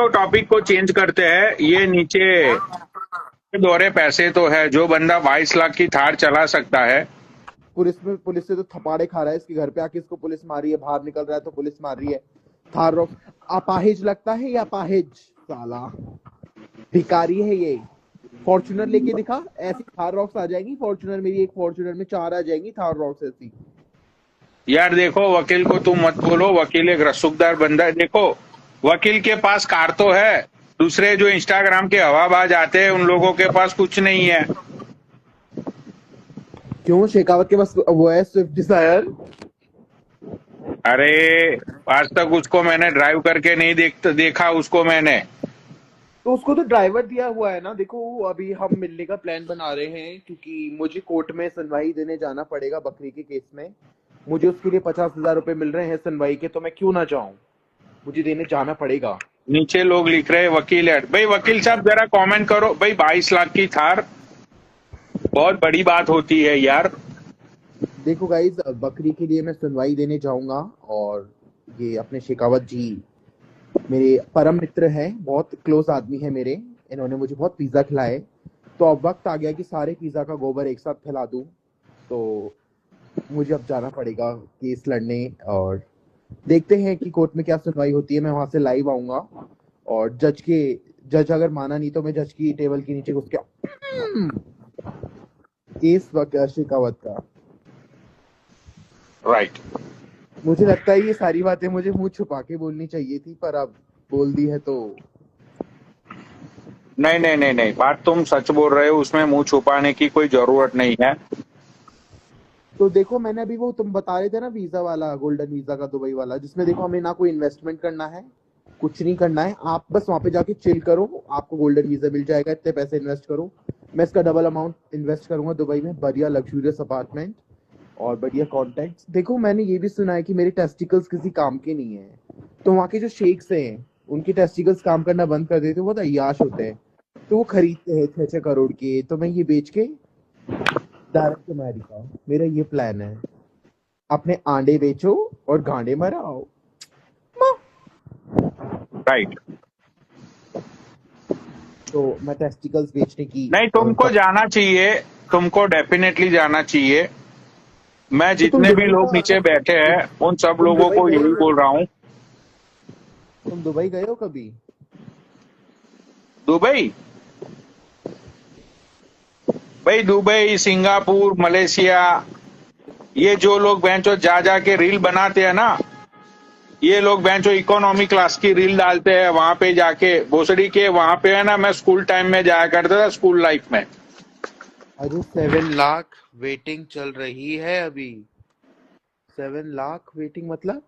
चलो टॉपिक को चेंज करते हैं। ये नीचे दौरे पैसे तो है, जो बंदा 22 लाख की थार चला सकता है। पुलिस से तो थपाड़े खा रहा है, इसके घर पे आके इसको पुलिस मार रही है, बाहर निकल रहा है तो पुलिस मार रही है। थार रॉक अपाहिज लगता है या अपाहिज, साला भिखारी है ये। फॉर्च्यूनर लेके दिखा, ऐसी थार रॉक्स आ जाएंगी फॉर्च्यूनर, मेरी एक फॉर्च्यूनर में 4 आ जाएंगी थार रॉक्स ऐसी। यार देखो, वकील को तुम मत बोलो, वकील एक रसूखदार बंदा है। देखो, वकील के पास कार तो है, दूसरे जो इंस्टाग्राम के हवाबाज आते हैं उन लोगों के पास कुछ नहीं है। क्यों, शेखावत के पास वो है स्विफ्ट डिजायर। अरे आज तक उसको मैंने ड्राइव करके नहीं देखा उसको मैंने। तो उसको तो ड्राइवर दिया हुआ है ना। देखो अभी हम मिलने का प्लान बना रहे हैं, क्योंकि मुझे कोर्ट में सुनवाई देने जाना पड़ेगा बकरी के केस में। मुझे उसके लिए 50,000 रुपए मिल रहे हैं सुनवाई के, तो मैं क्यों ना जाऊं, मुझे देने जाना पड़ेगा। नीचे लोग लिख रहे हैं वकील है भाई। वकील साहब जरा कमेंट करो भाई, 22 लाख की थार बहुत बड़ी बात होती है यार। देखो गाइज, बकरी के लिए मैं सुनवाई देने जाऊंगा, और ये अपने शेखावत जी मेरे परम मित्र हैं, बहुत क्लोज आदमी है मेरे। इन्होंने मुझे बहुत पिज्जा खिलाए, तो अब वक्त आ गया कि सारे पिज्जा का गोबर एक साथ फैला दूं। तो मुझे अब जाना पड़ेगा केस लड़ने, और देखते हैं कि कोर्ट में क्या सुनवाई होती है। मैं वहां से लाइव आऊंगा, और जज अगर माना नहीं तो मैं जज की टेबल के नीचे घुस के केस शेखावत का। राइट। मुझे लगता है ये सारी बातें मुझे मुंह छुपा के बोलनी चाहिए थी, पर अब बोल दी है तो। नहीं नहीं नहीं नहीं, बात तुम सच बोल रहे हो, उसमें मुंह छुपाने की कोई जरूरत नहीं है। तो देखो, मैंने अभी वो तुम बता रहे थे ना वीजा वाला, गोल्डन वीजा का दुबई वाला, जिसमें देखो हमें ना कोई इन्वेस्टमेंट करना है, कुछ नहीं करना है। आप बस वहां पे जाके चिल करो, आपको गोल्डन वीजा मिल जाएगा। इतने पैसे इन्वेस्ट करो, मैं इसका डबल अमाउंट इन्वेस्ट करूंगा दुबई में, बढ़िया लग्जूरियस अपार्टमेंट और बढ़िया कॉन्टेक्ट्स। देखो मैंने ये भी सुना है कि मेरे टेस्टिकल्स किसी काम के नहीं है, तो वहाँ के जो शेख्स हैं उनके टेस्टिकल्स काम करना बंद कर देते हैं, बहुत अय्याश होते हैं, तो वो खरीदते हैं 6-6 करोड़ के। तो मैं ये बेच के डायरेक्ट अमेरिका, मेरा ये प्लान है। अपने आंडे बेचो और गांडे मराओ। राइट। तो मैं टेस्टिकल्स बेचने की नहीं, तुमको जाना चाहिए, तुमको डेफिनेटली जाना चाहिए। मैं तो जितने भी लोग नीचे बैठे हैं उन सब तुम लोगों दुबई को गए यही हो? बोल रहा हूँ। तुम दुबई गए हो कभी? दुबई? भाई दुबई, सिंगापुर, मलेशिया, ये जो लोग बेंचो जा के रील बनाते हैं ना, ये लोग बेंचो इकोनॉमी क्लास की रील डालते हैं वहां पे जाके भोसड़ी के। वहां पे है ना, मैं स्कूल टाइम में जाया करता था, स्कूल लाइफ में। अरे 7 लाख वेटिंग चल रही है अभी। 7 लाख वेटिंग मतलब?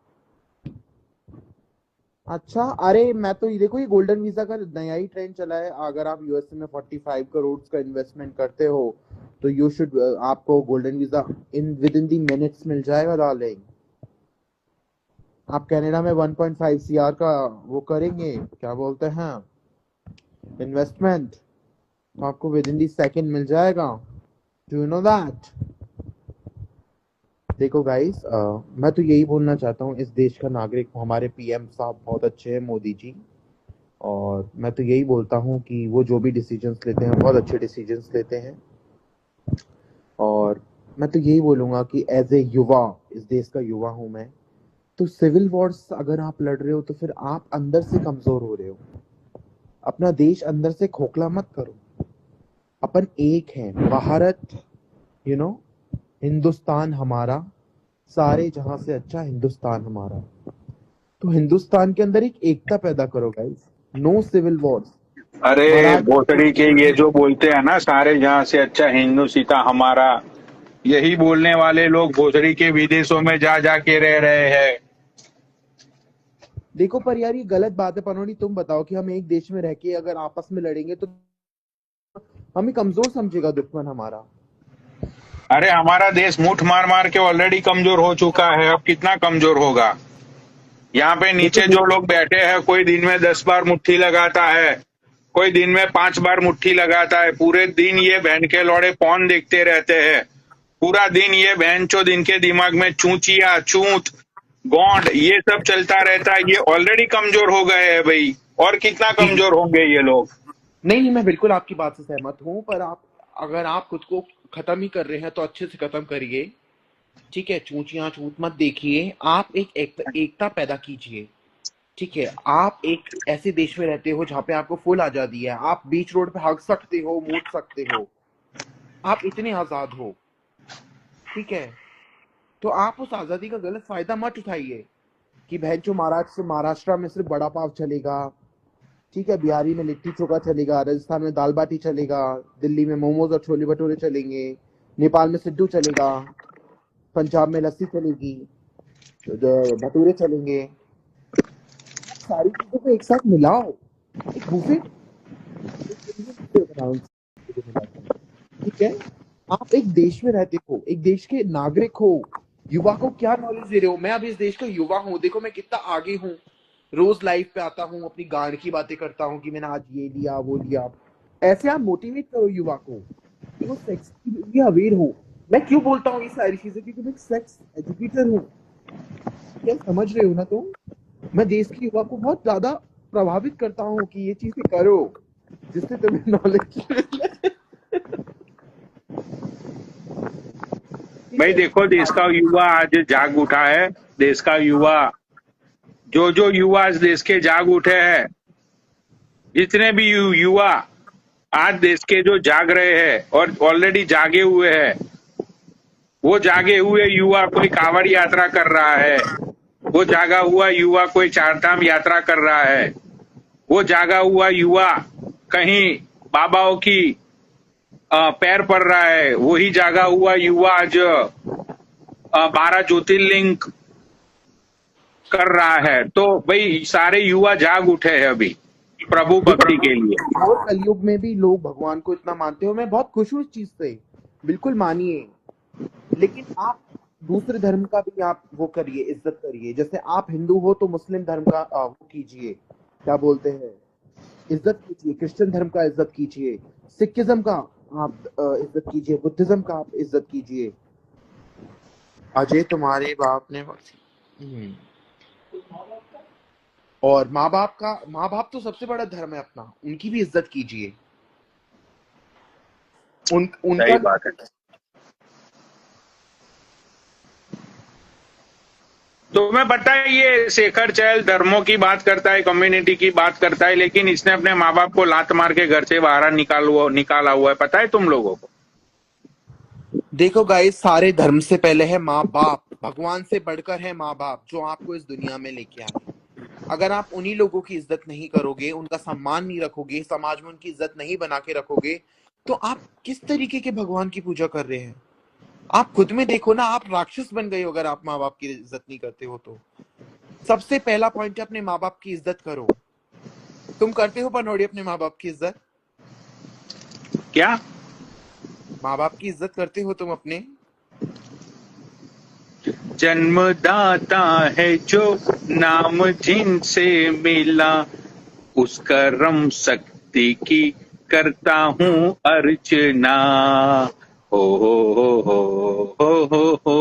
अच्छा, अरे मैं तो ये देखो, ये गोल्डन वीजा का नया ही ट्रेंड चला है। अगर आप यूएसए में 45 करोड़ का इन्वेस्टमेंट करते हो तो यू शुड, आपको golden visa in within the minutes मिल जाएगा डार्लिंग। आप कनाडा में 1.5 सीआर का वो करेंगे, क्या बोलते हैं, इन्वेस्टमेंट, तो आपको विद इन दी सेकेंड मिल जाएगा। Do you know that? देखो गाइस, मैं तो यही बोलना चाहता हूँ, इस देश का नागरिक, हमारे पीएम साहब बहुत अच्छे हैं, मोदी जी। और मैं तो यही बोलता हूँ कि वो जो भी डिसीजंस लेते हैं बहुत अच्छे डिसीजंस लेते हैं। और मैं तो यही बोलूंगा कि एज ए युवा, इस देश का युवा हूं मैं, तो सिविल वॉर्स अगर आप लड़ रहे हो तो फिर आप अंदर से कमजोर हो रहे हो। अपना देश अंदर से खोखला मत करो। अपन एक है, भारत, यू नो, हिंदुस्तान हमारा, सारे जहां से अच्छा हिंदुस्तान हमारा। तो हिंदुस्तान के अंदर एक एकता पैदा करो गाइस। No civil Wars. अरे मराठी भोसड़ी के ये जो बोलते हैं ना, सारे जहां से अच्छा हिंदू सीता हमारा, यही बोलने वाले लोग भोसड़ी के विदेशों में जा के रह रहे हैं। देखो, पर यार ये गलत बात है पनोनी। तुम बताओ कि हम एक देश में रह के अगर आपस में लड़ेंगे तो हमें कमजोर समझेगा दुश्मन हमारा। अरे हमारा देश मुठ मार मार के ऑलरेडी कमजोर हो चुका है, अब कितना कमजोर होगा। यहाँ पे देखो नीचे जो लोग बैठे हैं, कोई दिन में 10 बार मुट्ठी लगाता है, कोई दिन में 5 बार मुट्ठी लगाता है। पूरे दिन ये बहन के लौड़े पौन देखते रहते हैं। पूरा दिन ये बहनचोद, इनके दिमाग में चूचिया, चूत, गोंड, ये सब चलता रहता है। ये ऑलरेडी कमजोर हो गए हैं भाई, और कितना कमजोर होंगे ये लोग। नहीं नहीं, मैं बिल्कुल आपकी बात से सहमत हूँ, पर आप अगर आप खुद को खत्म ही कर रहे हैं तो अच्छे से खत्म करिए। ठीक है, चूतियां चूत मत देखिए, आप एकता पैदा कीजिए। ठीक है, आप एक ऐसे देश में रहते हो जहाँ पे आपको फुल आजादी है, आप बीच रोड पे हग सकते हो, मूत सकते हो, आप इतने आजाद हो। ठीक है, तो आप उस आजादी का गलत फायदा मत उठाइए कि बहन जो महाराष्ट्र में सिर्फ बड़ा पाव चलेगा, ठीक है, बिहारी में लिट्टी चोखा चलेगा, राजस्थान में दाल बाटी चलेगा, दिल्ली में मोमोज और छोले भटूरे चलेंगे, नेपाल में सिड्डू चलेगा, पंजाब में लस्सी चलेगी, भटूरे चलेंगे। सारी चीजों को एक साथ मिलाओ, एक बुफे बनाओ। ठीक है, आप एक देश में रहते हो, एक देश के नागरिक हो, युवा को क्या नॉलेज दे रहे हो। मैं अब इस देश का युवा हूँ, देखो मैं कितना आगे हूँ, रोज लाइव पे आता हूँ, अपनी गाड़ की बातें करता हूँ कि मैंने आज ये लिया वो लिया। ऐसे आप मोटिवेट करो युवा को कि वो सेक्स की अवेयर हो। मैं क्यों बोलता हूँ ये सारी चीजें, क्योंकि मैं सेक्स एजुकेटर हूँ। क्या समझ रहे हो ना तुम? मैं देश के युवा को बहुत ज्यादा प्रभावित करता हूँ कि ये चीजें करो जिससे तुम्हें नॉलेज मिले। भाई देखो, देश का युवा आज जाग उठा है। देश का युवा, जो युवा इस देश के जाग उठे हैं, जितने भी युवा आज देश के जो जाग रहे हैं और ऑलरेडी जागे हुए हैं, वो जागे हुए युवा कोई कांवड़ यात्रा कर रहा है, वो जागा हुआ युवा कोई चारधाम यात्रा कर रहा है, वो जागा हुआ युवा कहीं बाबाओं की पैर पड़ रहा है, वही जागा हुआ युवा आज 12 ज्योतिर्लिंग कर रहा है। तो भाई सारे युवा जाग उठे हैं अभी प्रभु भक्ति के लिए। और कलयुग में भी लोग भगवान को इतना मानते हो, मैं बहुत खुश हूँ इस चीज से, बिल्कुल मानिए। लेकिन आप दूसरे धर्म का भी आप वो करिए, इज्जत करिए। जैसे आप हिंदू हो तो मुस्लिम धर्म का वो कीजिए, क्या बोलते हैं, इज्जत कीजिए। क्रिश्चियन धर्म का इज्जत कीजिए, सिखिज्म का आप इज्जत कीजिए, बुद्धिज्म का आप इज्जत कीजिए। अजय तुम्हारे बाप ने और माँ बाप तो सबसे बड़ा धर्म है अपना, उनकी भी इज्जत कीजिए। उनका सही बात है। तुम्हें पता है ये शेखर चहल धर्मों की बात करता है, कम्युनिटी की बात करता है, लेकिन इसने अपने माँ बाप को लात मार के घर से बाहर निकाला हुआ है, पता है तुम लोगों को? देखो गाइस, सारे धर्म से पहले है माँ बाप, भगवान से बढ़कर है माँ बाप जो आपको इस दुनिया में लेके आए। अगर आप उन्हीं लोगों की इज्जत नहीं करोगे, उनका सम्मान नहीं रखोगे, समाज में उनकी इज्जत नहीं बना के रखोगे, तो आप किस तरीके के भगवान की पूजा कर रहे हैं? आप खुद में देखो ना, आप राक्षस बन गए हो अगर आप माँ बाप की इज्जत नहीं करते हो तो। सबसे पहला पॉइंट है अपने माँ बाप की इज्जत करो। तुम करते हो पनौड़ी अपने माँ बाप की इज्जत? क्या माँ बाप की इज्जत करते हो तुम अपने? जन्मदाता है जो नाम जिनसे मिला, उस कर्म शक्ति की करता हूँ अर्चना। हो हो।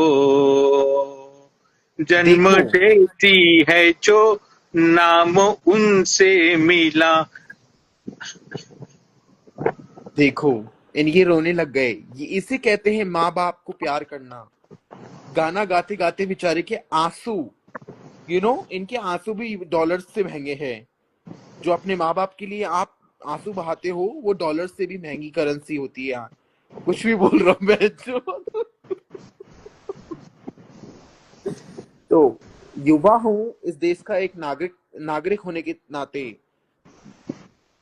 जन्म देती है जो नाम उनसे मिला। देखो इनके रोने लग गए, ये इसे कहते हैं माँ बाप को प्यार करना। गाना गाते गाते बेचारे के आंसू, इनके आंसू भी डॉलर्स से महंगे हैं। जो अपने माँ बाप के लिए आप आंसू बहाते हो, वो डॉलर्स से भी महंगी करेंसी होती है यार। कुछ भी बोल रहा हूं मैं तो युवा हूँ, इस देश का एक नागरिक होने के नाते।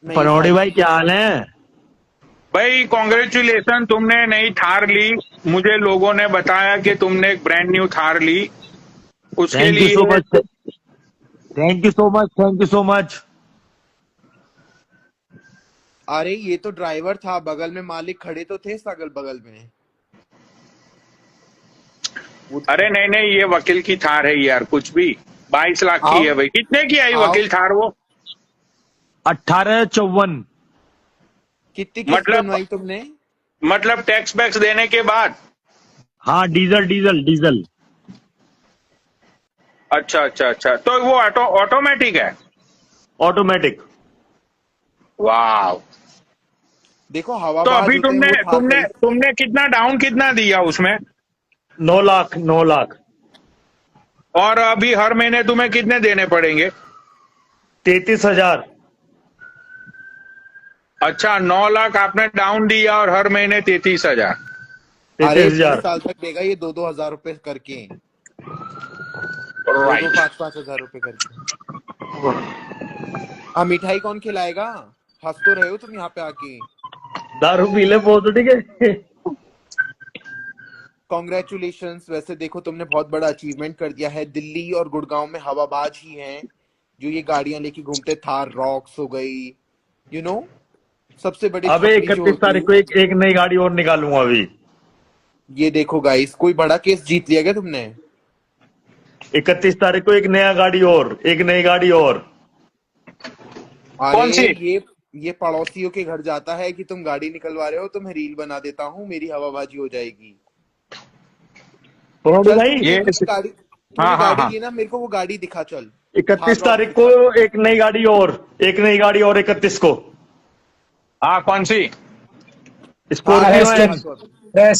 पनौड़ी भाई क्या हाल है? भाई कॉन्ग्रेचुलेशन, तुमने नई थार ली। मुझे लोगों ने बताया कि तुमने एक ब्रांड न्यू थार ली, उसके थैंक यू लिए so much, thank you so much, thank you so much. अरे ये तो ड्राइवर था, बगल में मालिक खड़े तो थे अगल बगल में। अरे नहीं नहीं, ये वकील की थार है यार, कुछ भी 22 लाख की है भाई। कितने की आई वकील थार वो? 1854। कितनी किस्त बनवाई तुमने? मतलब टैक्स वैक्स देने के बाद? हाँ, डीजल। अच्छा, तो वो ऑटोमेटिक है? ऑटोमेटिक। वाह। देखो तो हवाबाज अभी होते हैं तुमने वो थार तुमने खरीद। तुमने कितना डाउन कितना दिया उसमें? 9 लाख, 9 लाख। और अभी हर महीने तुम्हें कितने देने पड़ेंगे? 33,000। अच्छा, 9 लाख आपने डाउन दिया और हर महीने 33,000। अरे 33,000। 20 साल तक देगा ये 2-2 हजार रुपए करके, दो राइट। 5-5 हजार रुपए करके। अब मिठाई कौन खिलाएगा? हंस तो रहे हो तुम यहाँ पे आके। दारू पी ले बहुत, ठीक है। कॉन्ग्रेचुलेशंस। वैसे देखो तुमने बहुत बड़ा अचीवमेंट कर दिया है। दिल्ली और गुड़गांव में हवाबाज ही हैं जो ये गाड़ियां लेके घूमते। थार रॉक्स हो गई, यू नो, सबसे बड़ी अबे छपरी जो 31 होती तारीख है। को एक नई गाड़ी और निकालूंगा अभी। ये देखो गाइस, कोई बड़ा केस जीत लिया क्या तुमने? 31 तारीख को एक नया गाड़ी और, एक नई गाड़ी और। अरे कौन सी? ये पड़ोसियों के घर जाता है कि तुम गाड़ी निकलवा रहे हो, तुम्हें रील बना देता हूँ, मेरी हवाबाजी हो जाएगी। प्रणोदी चल भाई, ये तूने हाँ हाँ गाड़ी हाँ। ली ना, मेरे को वो गाड़ी दिखा। चल 31 हार्ड रॉक तारीख को दिखा। एक नई गाड़ी और, एक नई गाड़ी और 31 को हाँ, कौन सी? हार्ड अरे स्कॉर्पियो रॉक इसके है। दिखा तो अभी।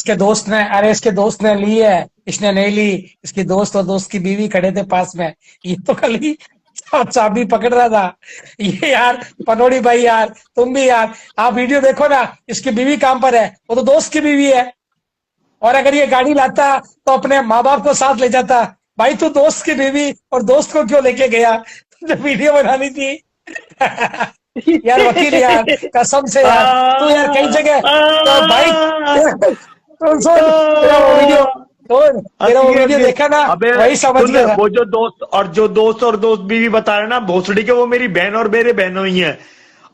इसके दोस्त ने ली है, इसने नहीं ली। इसकी दोस्त और दोस्त की बीवी खड़े थे पास में, ये तो कल ही चाबी पकड़ रहा था। ये यार पनोड़ी भाई, यार तुम भी यार, आप वीडियो देखो ना, इसकी बीवी काम पर है, वो तो दोस्त की बीवी है। और अगर ये गाड़ी लाता तो अपने माँ बाप को साथ ले जाता। भाई तू दोस्त की बीवी और दोस्त को क्यों लेके गया? तुझे वीडियो बनानी थी। यार वकील यार, कसम से यार, तू यार कई जगह तो भाई सुन सुन, तेरा वो वीडियो, सुन तेरा वो वीडियो देखा ना, अबे वही समझ सुन, गया था। वो जो दोस्त बीवी बता रहे ना भोसड़ी के, वो मेरी बहन और मेरे बहनों ही है।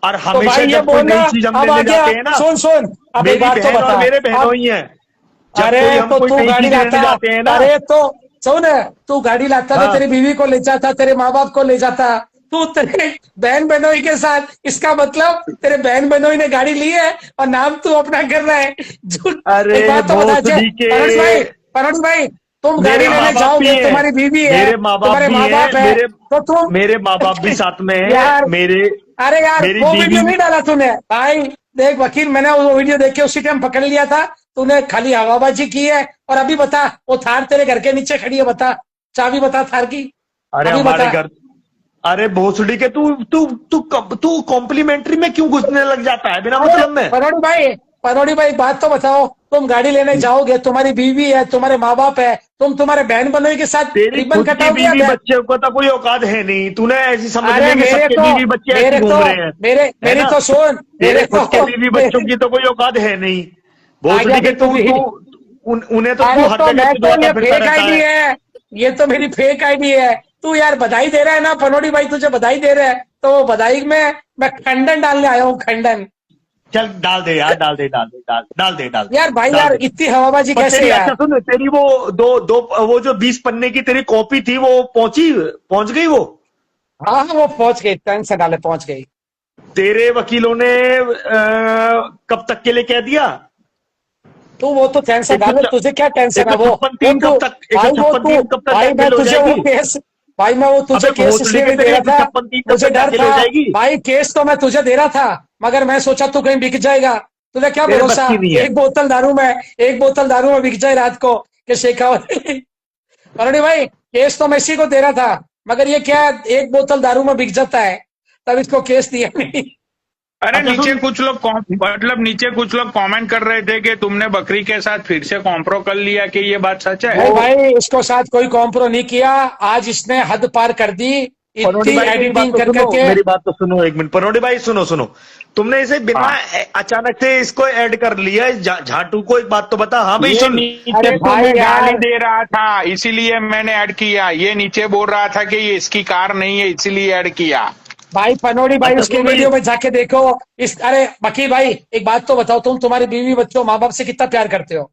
और तो हमेशा भाई ये जब कोई बोलना, नई चीज हम अब आ लेने गया। जाते हैं ना, सुन सुन, अब एक मेरी बात तो बहन और बता। मेरे बहनों अब ही हैं। जब अरे हम तो कोई तू नई गाड़ी चीज लेने लाता, जाते हैं ना। अरे तो सुन, तू गाड़ी लाता तो हाँ, तेरी बीवी को ले जाता, तेरे माँ बाप को ले जाता। तू तेरे बहन बहनोई के साथ, इसका मतलब तेरे बहन बहनोई ने गाड़ी ली है और नाम तू अपना कर रहा है। झूठ। एक अरे बात तो बता, भोसड़ी के, पनोज भाई, तुम गाड़ी मेरे माँ लेने बाप भी जाओगे, हैं, तुम्हारी बीवी है, मेरे माँ बाप तुम्हारे भी माँ हैं, बाप है, तो तुम मेरे माँ बाप भी साथ में हैं, यार, अरे यार मेरी वो बीवी वीडियो नहीं डाला तूने भाई। देख वकील, मैंने वो वीडियो देख के उसी टाइम पकड़ लिया था, तूने खाली हवाबाजी की है। और अभी बता, वो थार तेरे घर के नीचे खड़ी है, बता चाबी बता थार की, अरे अभी हमारे बता। घर। अरे भोसड़ी के, तू तू तू तू कॉम्प्लीमेंट्री में क्यों घुसने लग जाता है बिना अरे मतलब में? पनोड़ी भाई बात तो बताओ, तुम गाड़ी लेने जाओगे, तुम्हारी बीवी है, तुम्हारे माँ बाप है, तुम तुम्हारे बहन बहनोई के साथ तेरी रिबन खुद की कटाओगे या बीवी बहन? बच्चे को तो कोई औकात है नहीं, तूने ऐसी समझ अरे ले कि सबके बीवी बच्चे ऐसे घूम रहे हैं, है मेरी ना? तो सुन, तेरे खुद के बीवी बच्चों की तो कोई औकात है नहीं। आगे भोसड़ी के अभी तू भी। उन्हें तो अरे तू हर तो जगह मैं तो, पिटवाता ये फिरता फेक रहता आईडी है। है, ये तो मेरी फेक आईडी है। तू यार बधाई दे रहा है ना पनोड़ी भाई, तुझे बधाई दे रहा है, तो वो बधाई में मैं खंडन डालने आया हूँ, खंडन। चल डाल दे यार, डाल दे, डाल दे, डाल दे, डाल दे, यार भाई डाल यार, दे। इतनी हवाबाजी पर कैसे तेरी, अच्छा यार? सुन, तेरी वो दो दो वो जो 20 पन्ने की तेरी कॉपी थी, वो पहुंच गई वो? हाँ हाँ, वो पहुंच गई, टेंशन डाले पहुंच गई। तेरे वकीलों ने कब तक के लिए कह दिया? तू वो तो टेंशन एक सौ डाले, तुझे क्या टेंशन है? वो 156(3) तू, कब तक, भाई वो 156(3) तू, कब तक भाई मैं दाखिल हो तुझे वो जाएगी? केस, भाई मैं वो तुझे अबे केस भोसड़ी इसलिए के, नहीं दे तेरी रहा था, 156(3) कब मुझे तक डर दाखिल था। हो जाएगी? भाई केस तो मैं तुझे दे रहा था, मगर मैं सोचा तू कहीं बिक जाएगा। तुझे क्या तेरे बस भरोसा, की नहीं है। एक बोतल दारू में बिक जाए रात को कि शेखावत। अरे भाई केस तो मैं इसी को दे रहा था, मगर ये क्या, एक बोतल दारू में बिक जाता है, तब इसको केस दिया नहीं। अरे अच्छा नीचे सुन, कुछ लोग मतलब नीचे कुछ लोग कमेंट कर रहे थे कि तुमने बकरी के साथ फिर से कॉम्प्रो कर लिया, कि ये बात सच है? नहीं भाई, इसको साथ कोई कॉम्प्रो नहीं किया, आज इसने हद पार कर दी, पनोडी इतनी भाई मेरी बात एडिटिंग तो कर सुनो, करके। मेरी बात तो सुनो एक मिनट, पनोडी भाई सुनो सुनो। तुमने इसे बिना हाँ। अचानक से इसको ऐड कर लिया झाटू को, एक बात तो बता। हाँ भाई ये सुन। अरे नीचे भाई तुम्हें गाली यार, दे रहा था, इसीलिए मैंने ऐड किया। ये नीचे बोल रहा था कि ये इसकी कार नहीं है, इसीलिए ऐड किया। भाई पनोड़ी भाई, अच्छा उसके सुन भाई, वीडियो में जाके देखो। अरे वकील भाई, एक बात तो बताओ, तुम तुम्हारी बीवी बच्चों माँ बाप से कितना प्यार करते हो?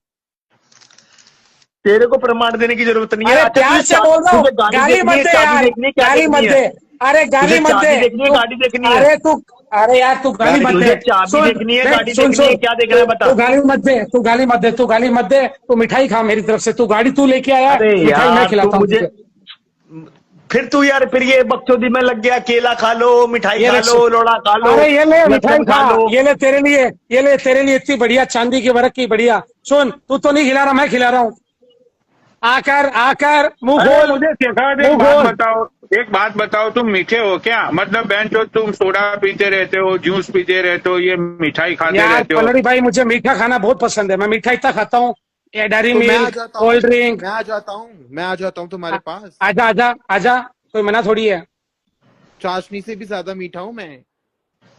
तेरे को प्रमाण देने की जरूरत नहीं है। अरे अच्छा प्यार से बोल रहा हूँ, तुझे गाड़ी गाली देखनी मत है, दे चाबी यार, देखनी है, क्या गाली देखनी मत है? दे। अरे गाली तुझे मत दे चाबी देखनी है, तू, गाड़ी देखनी है? अरे तू, अरे यार तू गाली मत दे। तुझे चाबी सुन, देखनी है, देख, गाड़ी सुन देखनी है, सुन, क्या देखना है बता? तू गाली मत दे, तू गाली मत दे, तू गाली मत दे, तू मिठाई खा मेरी तरफ से, तू गाड़ी तू लेके आया, अरे मिठाई मैं यार तू खिलाता हूँ मुझे, तुझे। फिर तू यार फिर ये बकचोदी में लग गया, केला खा लो, मिठाई ये खा ले लो, लोड़ा खा लो, अरे ये ले मिठाई लस्सन खा, खा लो। ये ले तेरे लिए, ये ले तेरे लिए इतनी बढ़िया चांदी की वर्क की बढ़िया। सुन, तू तो नहीं खिला रहा, मैं खिला रहा हूँ। आकर आकर मुंह अरे खोल, मुझे सिखा दे, एक मुंह बात खोल। बताओ, एक बात बताओ, तुम मीठे हो क्या? मतलब बहन चो, तुम सोडा पीते रहते हो, जूस पीते रहते हो, ये मिठाई खाते यार रहते हो। पनोड़ी भाई, मुझे मीठा खाना बहुत पसंद है, मैं मीठा इतना खाता हूँ। ये डेयरी तो मैं आ मिल्क, जाता कोल्ड हूँ, ड्रिंक। मैं आ जाता हूँ तुम्हारे पास। आजा आजा आजा, कोई मना थोड़ी है। चाशनी से भी ज्यादा मीठा हूँ मैं।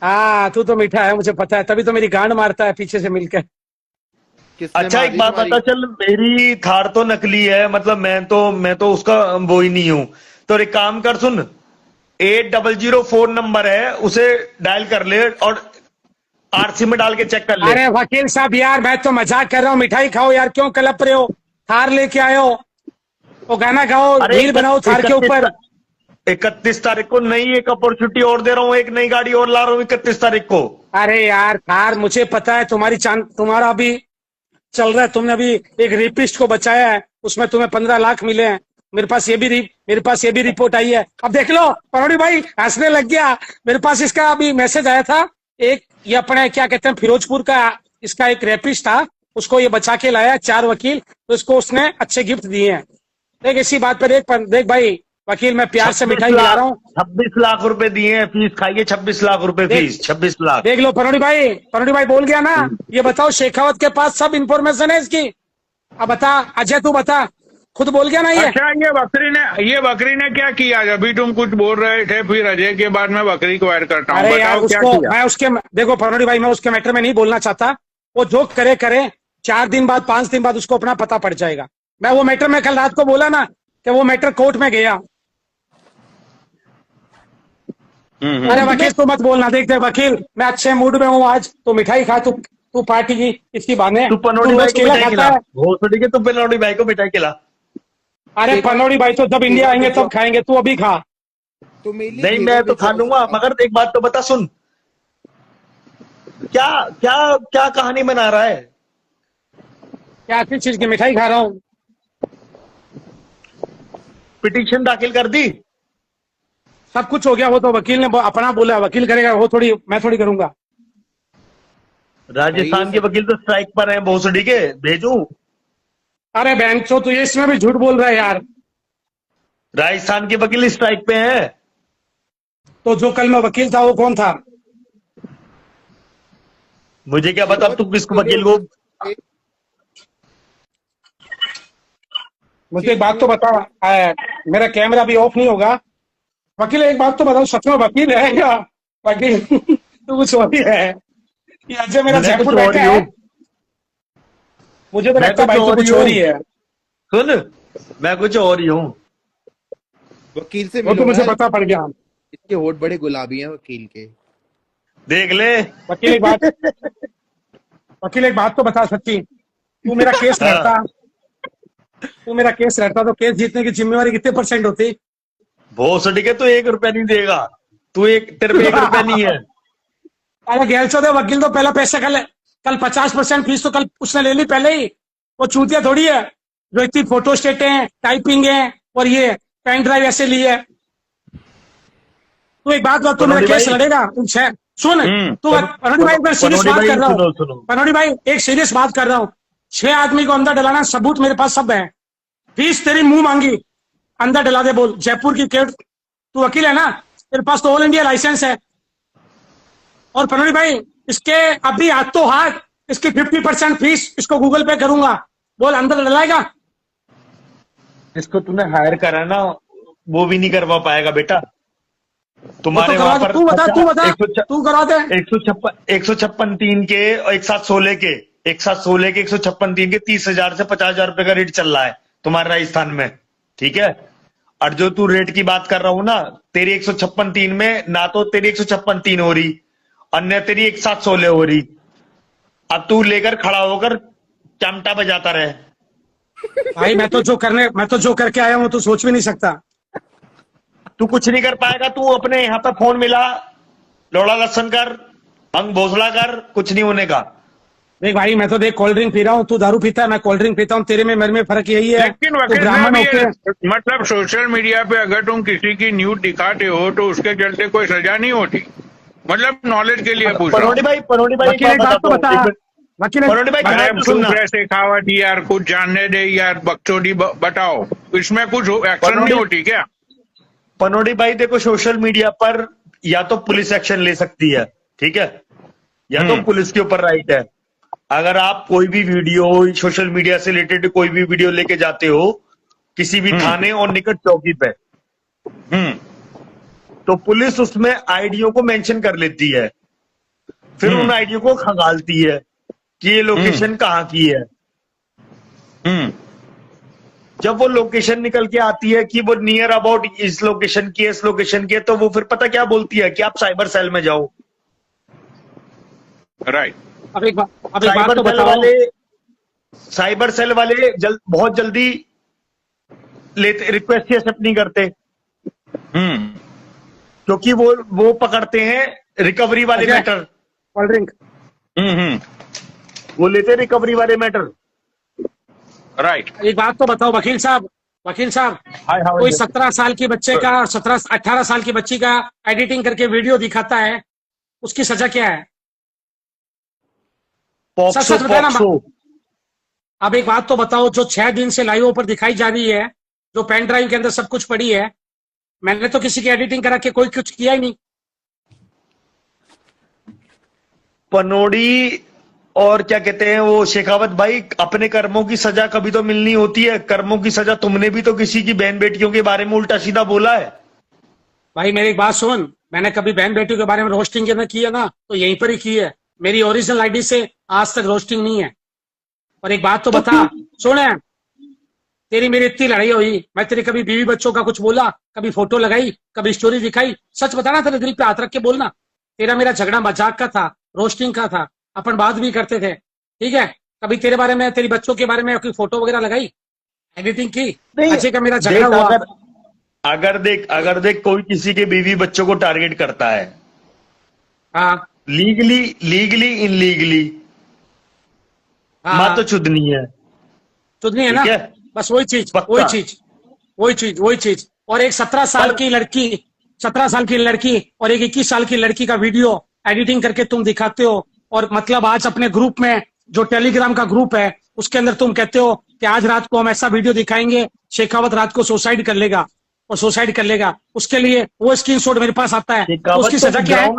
हाँ तू तो मीठा है, मुझे पता है, तभी तो मेरी गांड मारता है पीछे से मिलकर। किसने अच्छा एक मारी बात तुम्हारी? बता, चल मेरी थार तो नकली है, मतलब मैं तो उसका वो ही नहीं हूं। तो एक काम कर, सुन, 8004 नंबर है, उसे डायल कर ले और आरसी में डाल के चेक कर ले। अरे वकील साहब यार, मैं तो मजाक कर रहा हूँ, मिठाई खाओ यार, क्यों कलप रहे हो? थार लेके आए हो, वो गाना गाओ, अरे रील बनाओ थार के ऊपर। 31 तारीख को नई एक अपॉर्चुनिटी और दे रहा हूँ, एक नई गाड़ी और ला रहा हूँ 31 तारीख को। अरे यार थार, मुझे पता है तुम्हारी तुम्हारा अभी चल रहा है, तुमने अभी एक रेपिस्ट को बचाया है, उसमें तुम्हें 15 लाख मिले हैं। मेरे पास ये भी रिपोर्ट आई है, अब देख लो। पनोड़ी भाई हंसने लग गया। मेरे पास इसका अभी मैसेज आया था, एक ये अपने क्या कहते हैं फिरोजपुर का, इसका एक रेपिस्ट था, उसको ये बचा के लाया 4 वकील, तो इसको उसने अच्छे गिफ्ट दिए हैं। देख इसी बात पे देख भाई वकील, मैं प्यार से मिठाई खिला रहा हूँ। 26 लाख रुपए दिए हैं, फीस खाइए, 26 लाख रुपए देख फीस, 26 लाख। देख लो पनोड़ी भाई बोल गया ना। ये बताओ, शेखावत के पास सब इंफॉर्मेशन है इसकी। अब बता अजय, तू बता, खुद बोल गया ना ये। अच्छा, ये बकरी ने क्या किया? अभी तुम कुछ बोल रहे थे, फिर अजय के बाद मैं बकरी को ऐड करता हूँ। अरे यार बताओ क्या उसको किया? मैं उसके देखो पनोड़ी भाई, मैं उसके मैटर में नहीं बोलना चाहता। वो जो करे 4 दिन बाद 5 दिन बाद उसको अपना पता पड़ जाएगा। मैं वो मैटर में कल रात को बोला ना कि वो मैटर कोर्ट में गया। अरे वकील तू मत बोलना, देख वकील, मैं अच्छे मूड में हूँ आज, तो मिठाई खा तू पार्टी की इसकी बहाने। तू पनौड़ी तू भाई रोज को केला मिठाई खाता खिला, है। भोसड़ी के, तू पनौड़ी भाई को मिठाई खिला। अरे तेरा- पनौड़ी भाई तो जब इंडिया तेरा आएंगे तो तब खाएंगे, तू अभी खा। तो मेरे लिए नहीं घेवर मैं तो लेके खा आओ लूंगा, जरा। मगर एक बात तो बता, सुन, क्या क्या क्या कहानी बना रहा है? क्या किस चीज की मिठाई खा रहा हूँ? पिटीशन दाखिल कर दी? सब कुछ हो गया, वो तो वकील ने अपना बोला, वकील करेगा, वो थोड़ी मैं थोड़ी करूंगा। राजस्थान के वकील तो स्ट्राइक पर हैं, भोसड़ी के, भेजूं? अरे बहन तो ये इसमें भी झूठ बोल रहा है यार। राजस्थान के वकील स्ट्राइक पे हैं। तो जो कल में वकील था वो कौन था? मुझे क्या पता तू किस वकील को। मुझे एक बात तो बता, मेरा कैमरा भी ऑफ नहीं होगा। वकील एक बात तो बताओ, सच में वकील है या वकील तो कुछ और ही है? ये अजय मेरा मैं जयपुर कुछ और बैठा ही है, हूँ। मुझे तो मैं लगता है भाई कुछ तो और ही कुछ और हूँ। ही है। सुन, मैं कुछ और ही हूँ। वकील से वो मिलो तो मुझे ना, पता पड़ गया। इसके होठ बड़े गुलाबी हैं वकील के। देख ले। वकील एक बात तो बता सच्ची, तू मेरा केस हाँ। लड़ता, तो केस जीतने की जिम्मेवारी कितने % होती? भोसड़ी के, तू 1 रुपया नहीं देगा, तेरे पे 1 रुपया नहीं है। अरे गैल चौधरी, वकील तो पहला पैसे कल 50% फीस तो कल उसने ले ली पहले ही। वो चूतिया थोड़ी है जो इतनी फोटो स्टेट है, टाइपिंग है, और ये पेन ड्राइव ऐसे ली है। तू एक बात तू मेरा पनौड़ी केस भाई। लड़ेगा? सुन, तू पनौड़ी भाई, मैं सीरियस पनौड़ी बात भाई कर रहा सुनो हूँ। सुनो। पनौड़ी भाई एक सीरियस बात कर रहा हूँ, 6 आदमी को अंदर डलाना सबूत मेरे पास सब है। फीस तेरी मुंह मांगी, अंदर डला दे, बोल जयपुर की केट, तू वकील है ना, तेरे पास तो ऑल इंडिया लाइसेंस है। और पनौड़ी भाई इसके अभी हाथों हाथ इसकी 50% फीस इसको गूगल पे करूंगा, बोल अंदर डलाएगा? जिसको तूने हायर करा ना, वो भी नहीं करवा पाएगा बेटा। वो तो तुम्हारे करवा वहां दे, पर तू बता तू करा दे। 156 के और 116 के, 116 के 156 के 30,000 से 50,000 रुपए का रेट चल रहा है तुम्हारे राजस्थान में, ठीक है? और जो तू रेट की बात कर रहा हूं ना, तेरी 156 में ना तो तेरी 156 हो रही और न तेरी 1716 हो रही। अब तू लेकर खड़ा होकर चमटा बजाता रहे। भाई मैं तो जो करके आया हूं तो सोच भी नहीं सकता। तू कुछ नहीं कर पाएगा, तू अपने यहाँ पे फोन मिला, लोड़ा लसन कर, अंग भोसड़ा कर, कुछ नहीं होने का। देख भाई, मैं तो देख कोल्ड ड्रिंक पी रहा हूँ, तू दारू पीता है, मैं कोल्ड ड्रिंक पीता हूँ, तेरे में मेरे में फर्क यही है। लेकिन तू वकील ब्राह्मण साहब ये होके मतलब सोशल मीडिया पे अगर तुम किसी की न्यूज दिखाते हो तो उसके चलते कोई सजा नहीं होती, मतलब नॉलेज के लिए पूछ रहा हूँ। पनोड़ी भाई एक वकील एक बात तो बताता हूँ बता, एक मिनट। वकील पनोड़ी भाई अरे ध्यान से चुप सुनना। रह शेखावत यार, कुछ जानने दे यार, बकचोदी बताओ, इसमें कुछ एक्शन नहीं पनोड़ी होती क्या? पनोड़ी भाई देखो, सोशल मीडिया पर या तो पुलिस एक्शन ले सकती है, ठीक है, या तो पुलिस के ऊपर राइट है। अगर आप कोई भी वीडियो सोशल मीडिया से रिलेटेड कोई भी वीडियो लेके जाते हो किसी भी थाने और निकट चौकी पे, हम्म तो पुलिस उसमें आईडियो को मेंशन कर लेती है, फिर उन आईडियो को खंगालती है कि ये लोकेशन कहाँ की है। हम्म जब वो लोकेशन निकल के आती है कि वो नियर अबाउट इस लोकेशन की है, इस लोकेशन की है, तो वो फिर पता क्या बोलती है कि आप साइबर सेल में जाओ। राइट। अब एक बात साइबर तो सेल बताओ। वाले बहुत जल्दी लेते, रिक्वेस्ट ही एक्सेप्ट नहीं करते, हम्म क्योंकि वो पकड़ते हैं रिकवरी वाले अजय, मैटर, कोल्ड ड्रिंक। हम्म वो लेते हैं रिकवरी वाले मैटर। राइट। एक बात तो बताओ वकील साहब, कोई 17 साल के बच्चे का, 17-18 साल की बच्ची का एडिटिंग करके वीडियो दिखाता है, उसकी सजा क्या है? सच सच बताना। अब एक बात तो बताओ, जो 6 दिन से लाइव पर दिखाई जा रही है, जो पेन ड्राइव के अंदर सब कुछ पड़ी है, मैंने तो किसी की एडिटिंग करा के कोई कुछ किया ही नहीं। पनोड़ी और क्या कहते हैं वो शेखावत भाई, अपने कर्मों की सजा कभी तो मिलनी होती है। कर्मों की सजा, तुमने भी तो किसी की बहन बेटियों के बारे में उल्टा सीधा बोला है। भाई मेरी एक बात सुन, मैंने कभी बहन बेटियों के बारे में रोस्टिंग की है ना, तो यहीं पर ही की है। मेरी ओरिजिनल आईडी से आज तक रोस्टिंग नहीं है। और एक बात तो बता, सुन, तेरी मेरी इतनी लड़ाई हुई, मैं तेरे कभी बीवी बच्चों का कुछ बोला, कभी फोटो लगाई, कभी स्टोरी दिखाई? सच बताना, तेरे दिल पे हाथ रख के बोलना। तेरा मेरा झगड़ा मजाक का था, रोस्टिंग का था, अपन बात भी करते थे, ठीक है? कभी तेरे बारे में, तेरी बच्चों के बारे में कोई फोटो वगैरह लगाई, एडिटिंग की? अजय का मेरा झगड़ा हुआ। अगर देख कोई किसी के बीवी बच्चों को टारगेट करता है, हाँ लीगली इनलीगली, हाँ, माँ तो चुदनी है, चुदनी है ना? ठीक है? बस वही चीज, पक्का। वही चीज। और एक 17 साल की लड़की, 17 साल की लड़की और एक 21 साल की लड़की का वीडियो एडिटिंग करके तुम दिखाते हो। और मतलब आज अपने ग्रुप में, जो टेलीग्राम का ग्रुप है, उसके अंदर तुम कहते हो कि आज रात को हम ऐसा वीडियो दिखाएंगे, शेखावत रात को सुसाइड कर लेगा, और सुसाइड कर लेगा, उसके लिए वो स्क्रीनशॉट मेरे पास आता है, तो उसकी सजा क्या है?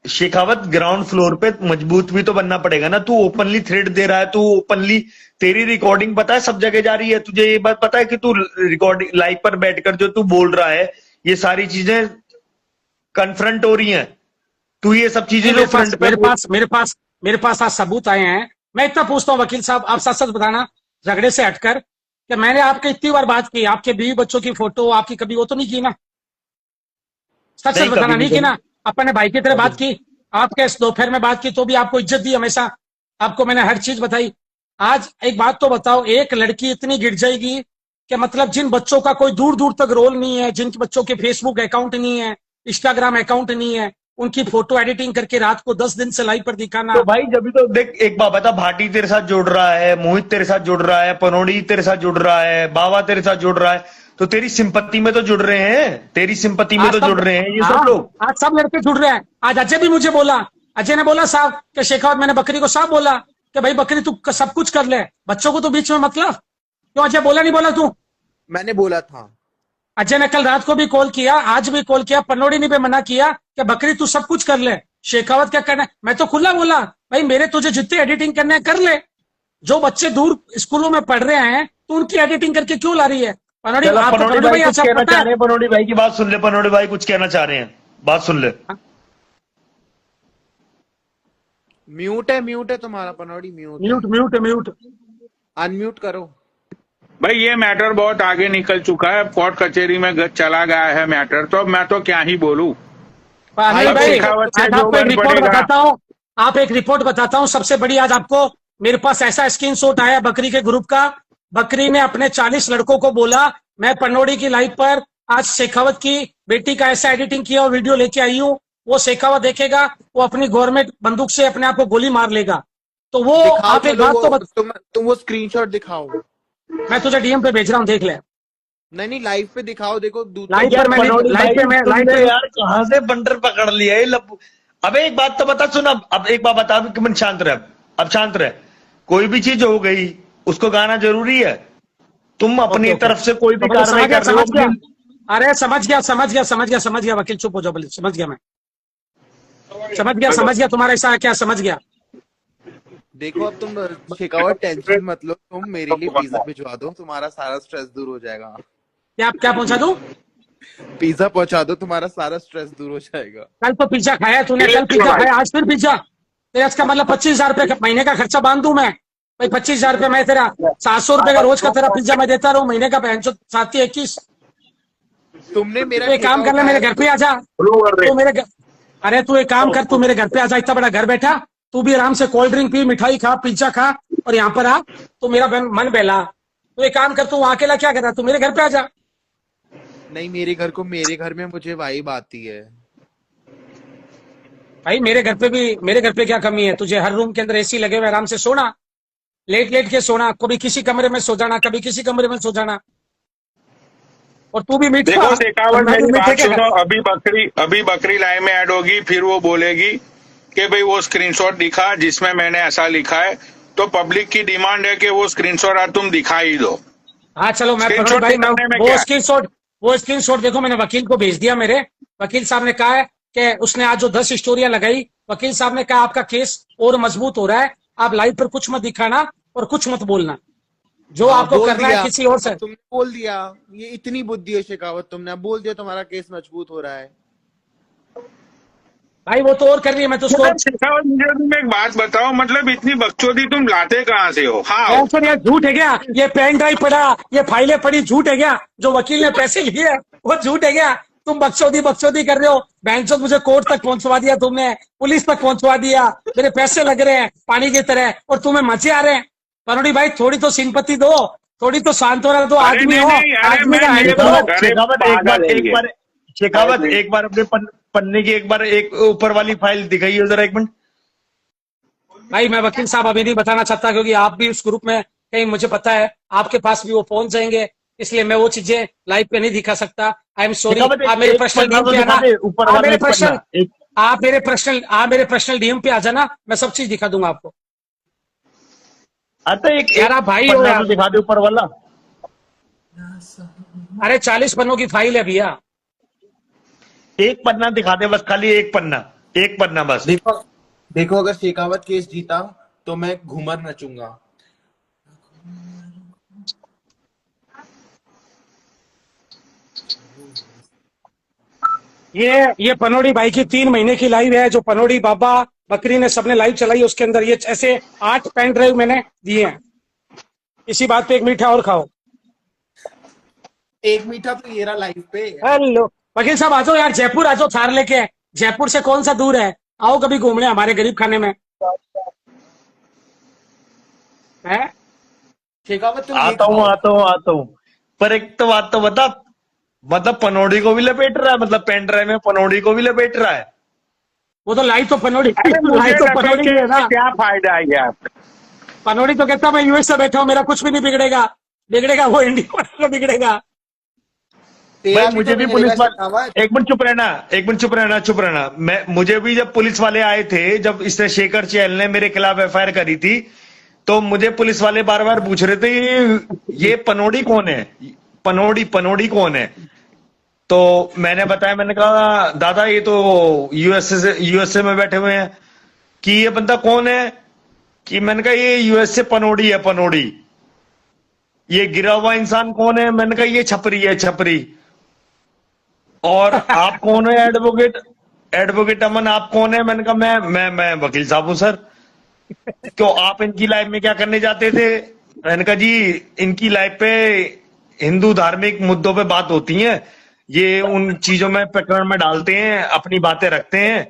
शेखावत ग्राउंड फ्लोर पे मजबूत भी तो बनना पड़ेगा ना। तू ओपनली थ्रेड दे रहा है, तू ओपनली, तेरी रिकॉर्डिंग पता है सब जगह जा रही है, तुझे ये बात पता है कि तू रिकॉर्डिंग लाइव पर बैठकर जो तू बोल रहा है, ये सारी चीजें कन्फ्रंट हो रही हैं। तू ये सब चीजें जो फ्रंट पे मेरे पास आज सबूत आए हैं। मैं इतना पूछता हूँ वकील साहब, आप सच सच बताना, झगड़े से हटकर, कि मैंने आपके इतनी बार बात की, आपके बीवी बच्चों की फोटो आपकी कभी वो तो नहीं की ना? सच सच बताना, नहीं की ना? अपने भाई की तरह बात की, आपके दोपहर में बात की तो भी आपको इज्जत दी हमेशा, आपको मैंने हर चीज बताई। आज एक बात तो बताओ, एक लड़की इतनी गिर जाएगी कि मतलब जिन बच्चों का कोई दूर दूर तक रोल नहीं है, जिन बच्चों के फेसबुक अकाउंट नहीं है, इंस्टाग्राम अकाउंट नहीं है, उनकी फोटो एडिटिंग करके रात को 10 दिन से लाइव पर दिखाना। तो भाई जब भी तो देख, एक बात बता, भाटी तेरे साथ जुड़ रहा है, मोहित तेरे साथ जुड़ रहा है, पनोड़ी तेरे साथ जुड़ रहा है, बाबा तेरे साथ जुड़ रहा है, तो तेरी सिंपत्ति में तो जुड़ रहे हैं, तेरी सिंपत्ति में तो जुड़ रहे हैं ये सब लोग। आज सब लड़के जुड़ रहे हैं। आज अजय भी मुझे बोला, अजय ने बोला साहब कि शेखावत, मैंने बकरी को साहब बोला कि भाई बकरी तू सब कुछ कर ले, बच्चों को तो बीच में मतलब। क्यों अजय बोला, नहीं बोला तू? मैंने बोला था। अजय ने कल रात को भी कॉल किया, आज भी कॉल किया, पनोड़ी ने भी मना किया कि बकरी तू सब कुछ कर ले, शेखावत क्या करना है? मैं तो खुला बोला, भाई मेरे तुझे जितनी एडिटिंग करना है कर ले। जो बच्चे दूर स्कूलों में पढ़ रहे हैं, तो उनकी एडिटिंग करके क्यों ला रही है? पनोड़ी भाई अच्छा पता है? पनोड़ी भाई की बात सुन ले, पनोड़ी भाई कुछ कहना चाह रहे हैं, बात सुन ले। म्यूट है तुम्हारा पनौड़ी, म्यूट अनम्यूट करो। भाई ये मैटर बहुत आगे निकल चुका है, कोर्ट कचहरी में चला गया है मैटर, तो मैं तो क्या ही बोलूं। भाई अब शेखावत से आज जो आपको एक बन रिपोर्ट पड़ेगा। बताता हूँ, एक रिपोर्ट बताता हूँ सबसे बड़ी। आज आपको मेरे पास ऐसा स्क्रीनशॉट आया बकरी के ग्रुप का। बकरी ने अपने 40 लड़कों को बोला, मैं पनोड़ी की लाइव पर आज शेखावत की बेटी का ऐसा एडिटिंग किया और वीडियो लेके आई हूँ, वो शेखावत देखेगा, वो अपनी गवर्नमेंट बंदूक से अपने आप को गोली मार लेगा। तो वो दिखाओ, आप एक चलो बात वो तो बत, तुम वो स्क्रीनशॉट दिखाओ। मैं तुझे डीएम पे भेज रहा हूँ, देख ले। नहीं नहीं, लाइव पे दिखाओ, देखो लाइव यार पर मैंने, पनौड़ी लाइव भाई, पे मैं, लाइव तुमने पे यार कहाँ से बंडर पकड़ लिया है लप्पू। अबे एक बात तो बता, सुन, अब एक बात बता, कि मन शांत रह, अब शांत रह। कोई भी चीज हो गई उसको गाना जरूरी है। तुम ओके अपनी ओके, तरफ से कोई तो भी बोले कार्रवाई समझ गया, कर रहे हो समझ गया। अपनी। अरे समझ गया, समझ गया, समझ गया, समझ गया, वकील चुप हो जाओ, बोले समझ गया मैं, समझ गया, समझ गया, तुम्हारा ऐसा है क्या, समझ गया। देखो अब तुम शेखावत टेंशन मत लो, तुम मेरे लिए पिज्जा भिजवा दो, तुम्हारा सारा स्ट्रेस दूर हो जाएगा। क्या क्या पहुंचा दूं? पिज्जा पहुंचा दो, तुम्हारा सारा स्ट्रेस दूर हो जाएगा। कल तो पिज्जा खाया तूने, कल पिज्जा खाया, आज फिर पिज्जा। तो इसका मतलब 25,000 रुपये महीने का खर्चा बांध दूं मैं? भाई 25,000 रुपये मैं तेरा, 700 रुपये का रोज का तेरा पिज्जा मैं देता रहूं, महीने का 65 तुमने मेरा तो एक ठेका काम कर ले, मेरे उठाया घर तो पे आ जा। तू मेरे घर, अरे तू एक काम कर, तू मेरे घर पे आ जा, इतना बड़ा घर बैठा, तू भी आराम से कोल्ड ड्रिंक पी, मिठाई खा, पिज्जा खा, और यहाँ पर आ, तो मेरा मन बहला। तू एक काम कर, तू वहां अकेला क्या कर रहा, तू मेरे घर पे आ जा। नहीं, मेरे घर में मुझे वाइब आती है। भाई मेरे घर पे क्या कमी है? तुझे हर रूम के अंदर एसी लगे हुए, आराम से सोना, लेट लेट के सोना, कभी किसी कमरे में सो जाना, कभी किसी कमरे में सो जाना, और तू भी मीठा देखो और शेखावत, मैं भी मेरी मीठे बात के घर। सुनो, अभी बकरी लाइन में ऐड होगी, फिर वो बोलेगी कि भाई वो स्क्रीनशॉट दिखा जिसमें मैंने ऐसा लिखा है। तो पब्लिक की डिमांड है कि वो स्क्रीनशॉट आज तुम दिखा ही दो। हाँ चलो, मैं पकड़ स्क्रीनशॉट भाई, मैं दिखाने में वो क्या है? स्क्रीनशॉट देखो, मैंने वकील को भेज दिया। मेरे वकील साहब ने कहा है कि उसने आज जो 10 स्टोरियां लगाई, वकील साहब ने कहा आपका केस और मजबूत हो रहा है, आप लाइव पर कुछ मत दिखाना और कुछ मत बोलना, जो हाँ, आपको बोल करना है दिया, किसी और से। अब तुमने बोल दिया। ये इतनी बुद्धि है शेखावत, तुमने अब बोल दिया तुम्हारा केस मजबूत हो रहा है। भाई वो तो और कर रही है, मैं तो उसको। मतलब शेखावत, मुझे तुम एक बात बताओ, मतलब इतनी बकचोदी तुम लाते कहाँ से हो? हाँ, सर यार झूठ है क्या? ये पेन ड्राइव पड़ा, ये फाइलें पड़ी, झूठ है क्या? जो वकील ने पैसे लिए हैं, वो झूठ है क्या? तुम बकचोदी बकचोदी कर रहे हो, बैंचों मुझे कोर्ट तक पहुंचवा दिया तुमने, पुलिस तक पहुंचवा दिया, मेरे पैसे लग रहे हैं पानी की तरह, और तुम्हें मजे आ रहे हैं। पनोड़ी भाई थोड़ी तो सिंपत्ति दो, थोड़ी तो सांत्वना दो, अरे आदमी नहीं हो, नहीं, अरे आदमी मैं का मेरे हैंडल को, लो। शेखावत, अरे शेखावत पागल है ये। शेखावत एक बार अपने पन्ने की एक बार एक ऊपर वाली फाइल दिखाइए जरा, एक मिनट। भाई मैं वकील साहब अभी नहीं बताना चाहता, क्योंकि आप भी उस ग्रुप में कहीं, मुझे पता है आपके पास भी वो पहुंच जाएंगे, इसलिए मैं वो चीजें लाइव पे नहीं दिखा सकता। I am sorry. शेखावत आप मेरे एक पर्सनल पन्ना डीएम तो पे दिखा आना, दे, ऊपर आप वाला मेरे एक पन्ना, पर्सनल एक। आप मेरे पर्सनल डीएम पे आ जाना, मैं सब चीज दिखा दूंगा आपको। आता एक यार एक आप भाई हो पन्ना यार। तो दिखा दे ऊपर वाला। अरे 40 पन्नों की फाइल है भैया। एक पन्ना दिखा दे बस, खाली एक पन्ना, एक पन्ना बस। देखो देखो, अगर शेखावत केस जीता तो मैं घूमर नचूंगा। ये पनोड़ी भाई की 3 महीने की लाइव है, जो पनोड़ी बाबा बकरी ने सबने लाइव चलाई, उसके अंदर ये ऐसे 8 पेन ड्राइव मैंने दिए हैं। इसी बात पे एक मीठा और खाओ। एक मीठा तो ये रहा लाइव पे। हेलो वकील साहब, आ जाओ यार, जयपुर आ जाओ, थार लेके। जयपुर से कौन सा दूर है, आओ कभी घूमने हमारे गरीब खाने में है। शेखावत तुम ये आता हूँ खाओ। आता हूँ आता हूँ, पर एक तो बात तो बता, मतलब पनौड़ी को भी लपेट रहा है, मतलब पेन ड्राइव में पनौड़ी को भी लपेट रहा है। वो तो लाइव तो पनोड़ी, अरे मुझे लाइव तो लपेट पनोड़ी के की है ना। क्या फायदा है यार? पनोड़ी तो कहता मैं यूएस से बैठा हूँ, मेरा कुछ भी नहीं बिगड़ेगा, बिगड़ेगा वो इंडिया वाला बिगड़ेगा। तेरा भाई मुझे तो भी बिगड़ेगा पुलिस वाले, शेखावत। एक मिनट चुप रहना, एक मिनट चुप रहना, मैं, मुझे भी जब पुलिस वाले आए थे, जब इसने शेखर चहल ने मेरे खिलाफ एफआईआर करी थी, तो मुझे पुलिस वाले बार बार पूछ रहे थे ये पनौड़ी कौन है, पनौड़ी कौन है। तो मैंने बताया, मैंने कहा दादा ये तो यूएसए में बैठे हुए हैं। कि ये बंदा कौन है, कि मैंने कहा ये यूएस से पनौड़ी है, पनौड़ी। ये गिरा हुआ इंसान कौन है, मैंने कहा ये छपरी है, छपरी। और आप कौन है, एडवोकेट अमन, आप कौन है, मैंने कहा मैं वकील साहब हूं सर। क्यों आप इनकी लाइफ में क्या करने जाते थे, मैंने कहा जी इनकी लाइफ पे हिंदू धार्मिक मुद्दों पे बात होती है, ये उन चीजों में प्रकरण में डालते हैं, अपनी बातें रखते हैं,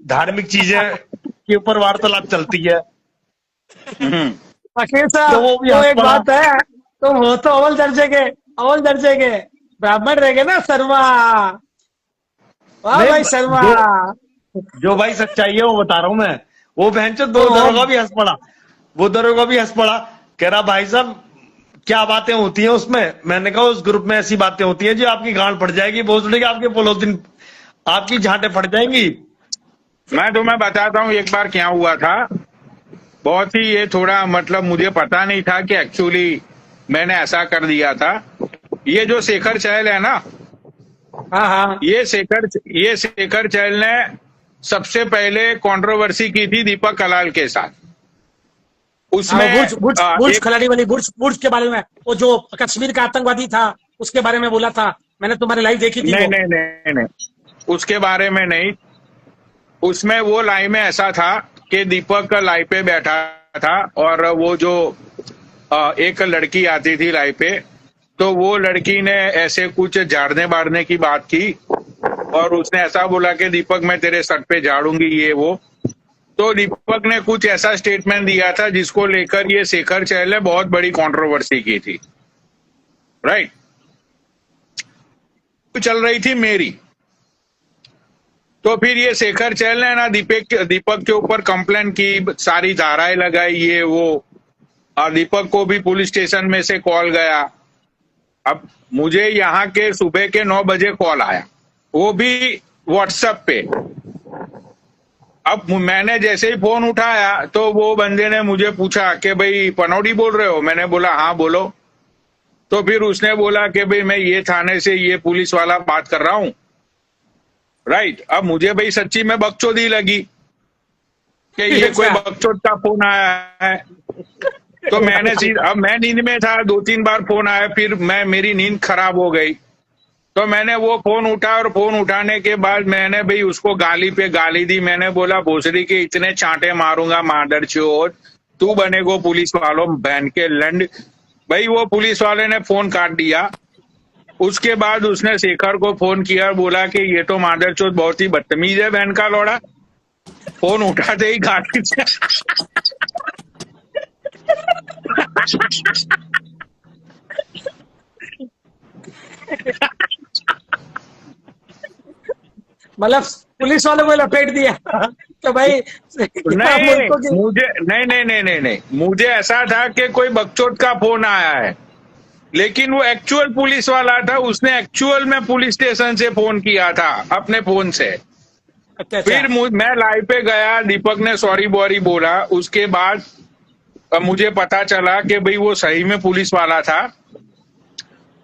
धार्मिक चीजें के ऊपर वार्तालाप चलती है। वकील तो साहब वो भी तो हंस एक पड़ा। बात है, तुम हो तो अव्वल दर्जे के ब्राह्मण रह गए ना शर्मा। वाह नहीं, भाई शर्मा। जो भाई सच्चाई है वो बता रहा हूं मैं। वो बहनचोद दो दरोगा भी हंस पड़ा, वो दरोगा भी हंस पड़ा, कह रहा भाई साहब क्या बातें होती हैं उसमें। मैंने कहा उस ग्रुप में ऐसी बातें होती हैं जो आपकी गांड फट जाएगी, भोसड़ी के आपके पोलोथिन, आपकी झांटे फट जाएंगी। मैं तुम्हें बताता हूँ एक बार क्या हुआ था। बहुत ही ये थोड़ा मतलब मुझे पता नहीं था कि एक्चुअली मैंने ऐसा कर दिया था। ये जो शेखर चहल है ना, हाँ हाँ ये शेखर चहल ने सबसे पहले कंट्रोवर्सी की थी दीपक कलाल के साथ। उसमें बुर्ज बुर्ज बुर्ज एक खलाड़ी वाली बुर्ज बुर्ज के बारे में, वो जो कश्मीर का आतंकवादी था उसके बारे में बोला था। मैंने तुम्हारी लाइव देखी थी। नहीं वो नहीं नहीं नहीं, उसके बारे में नहीं। उसमें वो लाइव में ऐसा था कि दीपक लाइव पे बैठा था और वो जो एक लड़की आती थी लाइव पे, तो वो लड़की ने ऐसे कुछ झाड़ने बाड़ने की बात की और उसने ऐसा बोला कि दीपक मैं तेरे सर पे झाड़ूंगी ये वो। तो दीपक ने कुछ ऐसा स्टेटमेंट दिया था जिसको लेकर ये शेखर चहल ने बहुत बड़ी कंट्रोवर्सी की थी, राइट। चल रही थी मेरी, तो फिर ये शेखर चहल ने ना दीपक के ऊपर कंप्लेंट की, सारी धाराएं लगाई ये वो, और दीपक को भी पुलिस स्टेशन में से कॉल गया। अब मुझे यहाँ के सुबह के 9 बजे कॉल आया, वो भी व्हाट्सएप पे। अब मैंने जैसे ही फोन उठाया तो वो बंदे ने मुझे पूछा कि भाई पनौडी बोल रहे हो? मैंने बोला हाँ बोलो। तो फिर उसने बोला कि भाई मैं ये थाने से ये पुलिस वाला बात कर रहा हूं, राइट। अब मुझे भाई सच्ची में बकचोदी लगी कि ये कोई बकचोद का फोन आया है। तो मैंने अब मैं नींद में था, 2-3 बार फोन आया, फिर मेरी नींद खराब हो गई। तो मैंने वो फोन उठा और फोन उठाने के बाद मैंने भाई उसको गाली पे गाली दी। मैंने बोला भोसड़ी के इतने चांटे मारूंगा मादरचोद, तू बनेगो पुलिस वालों बहन के लंड। भाई वो पुलिस वाले ने फोन काट दिया। उसके बाद उसने शेखर को फोन किया और बोला कि ये तो मादरचोद बहुत ही बदतमीज है बहन का लौड़ा। फोन उठाते ही गाली से मतलब पुलिस वालों को लपेट दिया तो भाई नहीं मुझे नहीं, मुझे ऐसा था कि कोई बकचोद का फोन आया है, लेकिन वो एक्चुअल पुलिस वाला था। उसने एक्चुअल में पुलिस स्टेशन से फोन किया था अपने फोन से। फिर मैं लाइव पे गया, दीपक ने सॉरी बॉरी बोला। उसके बाद मुझे पता चला कि भाई वो सही में पुलिस वाला था।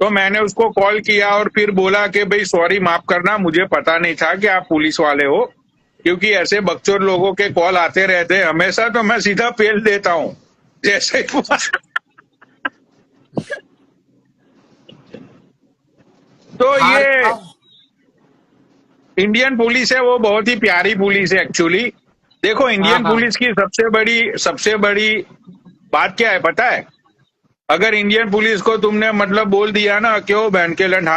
तो मैंने उसको कॉल किया और फिर बोला कि भाई सॉरी माफ करना, मुझे पता नहीं था कि आप पुलिस वाले हो, क्योंकि ऐसे बकचोद लोगों के कॉल आते रहते हैं हमेशा, तो मैं सीधा पेल देता हूं जैसे ही तो ये इंडियन पुलिस है, वो बहुत ही प्यारी पुलिस है एक्चुअली। देखो इंडियन पुलिस की सबसे बड़ी बात क्या है पता है? अगर इंडियन पुलिस को तुमने मतलब बोल दिया ना क्यों बहन के लंड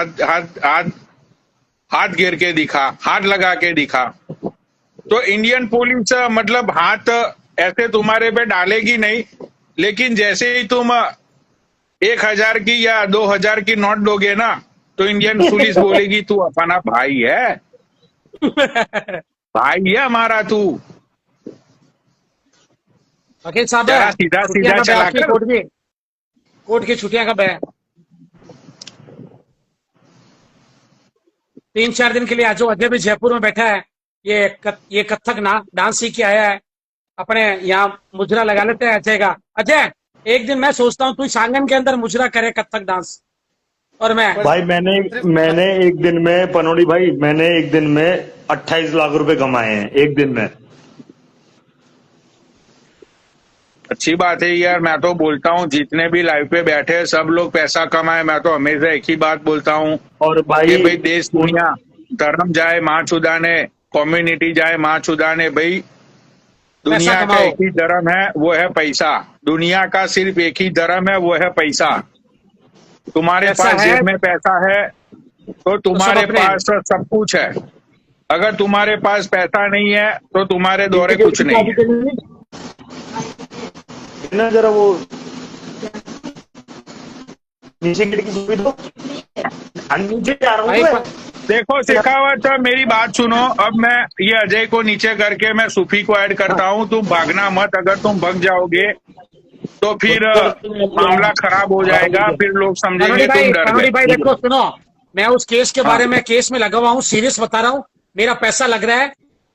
हाथ गिर के दिखा, हाथ लगा के दिखा, तो इंडियन पुलिस मतलब हाथ ऐसे तुम्हारे पे डालेगी नहीं, लेकिन जैसे ही तुम 1000 की या 2000 की नोट दोगे ना तो इंडियन पुलिस बोलेगी तू अपना भाई है, भाई है हमारा तू। वकील साहब सीधा सीधा चला कर। कोर्ट की छुट्टियां कब है? 3-4 दिन के लिए आज अजय भी जयपुर में बैठा है। ये कथक डांस सीख के आया है, अपने यहाँ मुजरा लगा लेते हैं अजय का। अजय एक दिन मैं सोचता हूँ तू सांगन के अंदर मुजरा करे कथक डांस, और मैं भाई मैंने एक दिन में पनौड़ी भाई, मैंने एक दिन में 28 लाख रुपए कमाए हैं एक दिन में। अच्छी बात है यार। मैं तो बोलता हूँ जितने भी लाइव पे बैठे हैं सब लोग पैसा कमाए। मैं तो हमेशा एक ही बात बोलता हूँ, और भाई देश दुनिया धर्म जाए माँ चुदाने, कम्युनिटी जाए माँ चुदाने, भाई दुनिया का एक ही धर्म है वो है पैसा। दुनिया का सिर्फ एक ही धर्म है वो है पैसा। तुम्हारे पास जेब में पैसा है तो तुम्हारे पास सब कुछ है। अगर तुम्हारे पास पैसा नहीं है तो तुम्हारे दौरे कुछ नहीं है ना। जरा वो नीचे गेट की सुविधा नीचे जा रहा हूँ। देखो शेखावत, मेरी बात सुनो। अब मैं ये अजय को नीचे करके मैं सूफी को ऐड करता हूँ। तुम भागना मत, अगर तुम भाग जाओगे तो फिर मामला खराब हो जाएगा, फिर लोग समझेंगे तुम डर पनोड़ी भाई गए। देखो सुनो, मैं उस केस के हाँ। बारे में केस में लगा हुआ हूँ, सीरियस बता रहा हूँ, मेरा पैसा लग रहा है।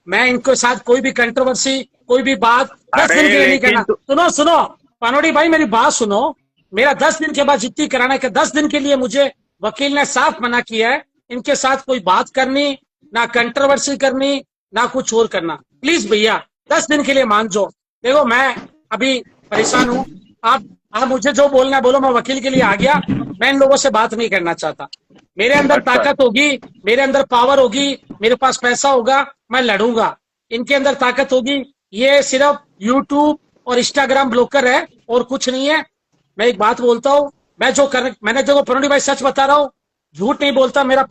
मैं इनके साथ कोई भी कंट्रोवर्सी, कोई भी बात 10 अरे दिन के लिए नहीं लेकिन करना। सुनो सुनो पनोड़ी भाई, मेरी बात सुनो। मेरा 10 दिन के बाद जितनी कराना है, 10 दिन के लिए मुझे वकील ने साफ मना किया है इनके साथ कोई बात करनी, ना कंट्रोवर्सी करनी, ना कुछ और करना। प्लीज भैया 10 दिन के लिए मान जाओ। देखो मैं अभी परेशान हूँ, आप मुझे जो बोलना है बोलो, मैं वकील के लिए आ गया। मैं इन लोगों से बात नहीं करना चाहता। मेरे अंदर अच्छा। ताकत होगी, मेरे अंदर पावर होगी, मेरे पास पैसा होगा, मैं लड़ूंगा। इनके अंदर ताकत होगी, ये सिर्फ यूट्यूब और इंस्टाग्राम ब्लॉकर है और कुछ नहीं है। मैं एक बात बोलता हूँ, मैंने जो पनोड़ी भाई सच बता रहा हूँ, झूठ नहीं बोलता। मेरा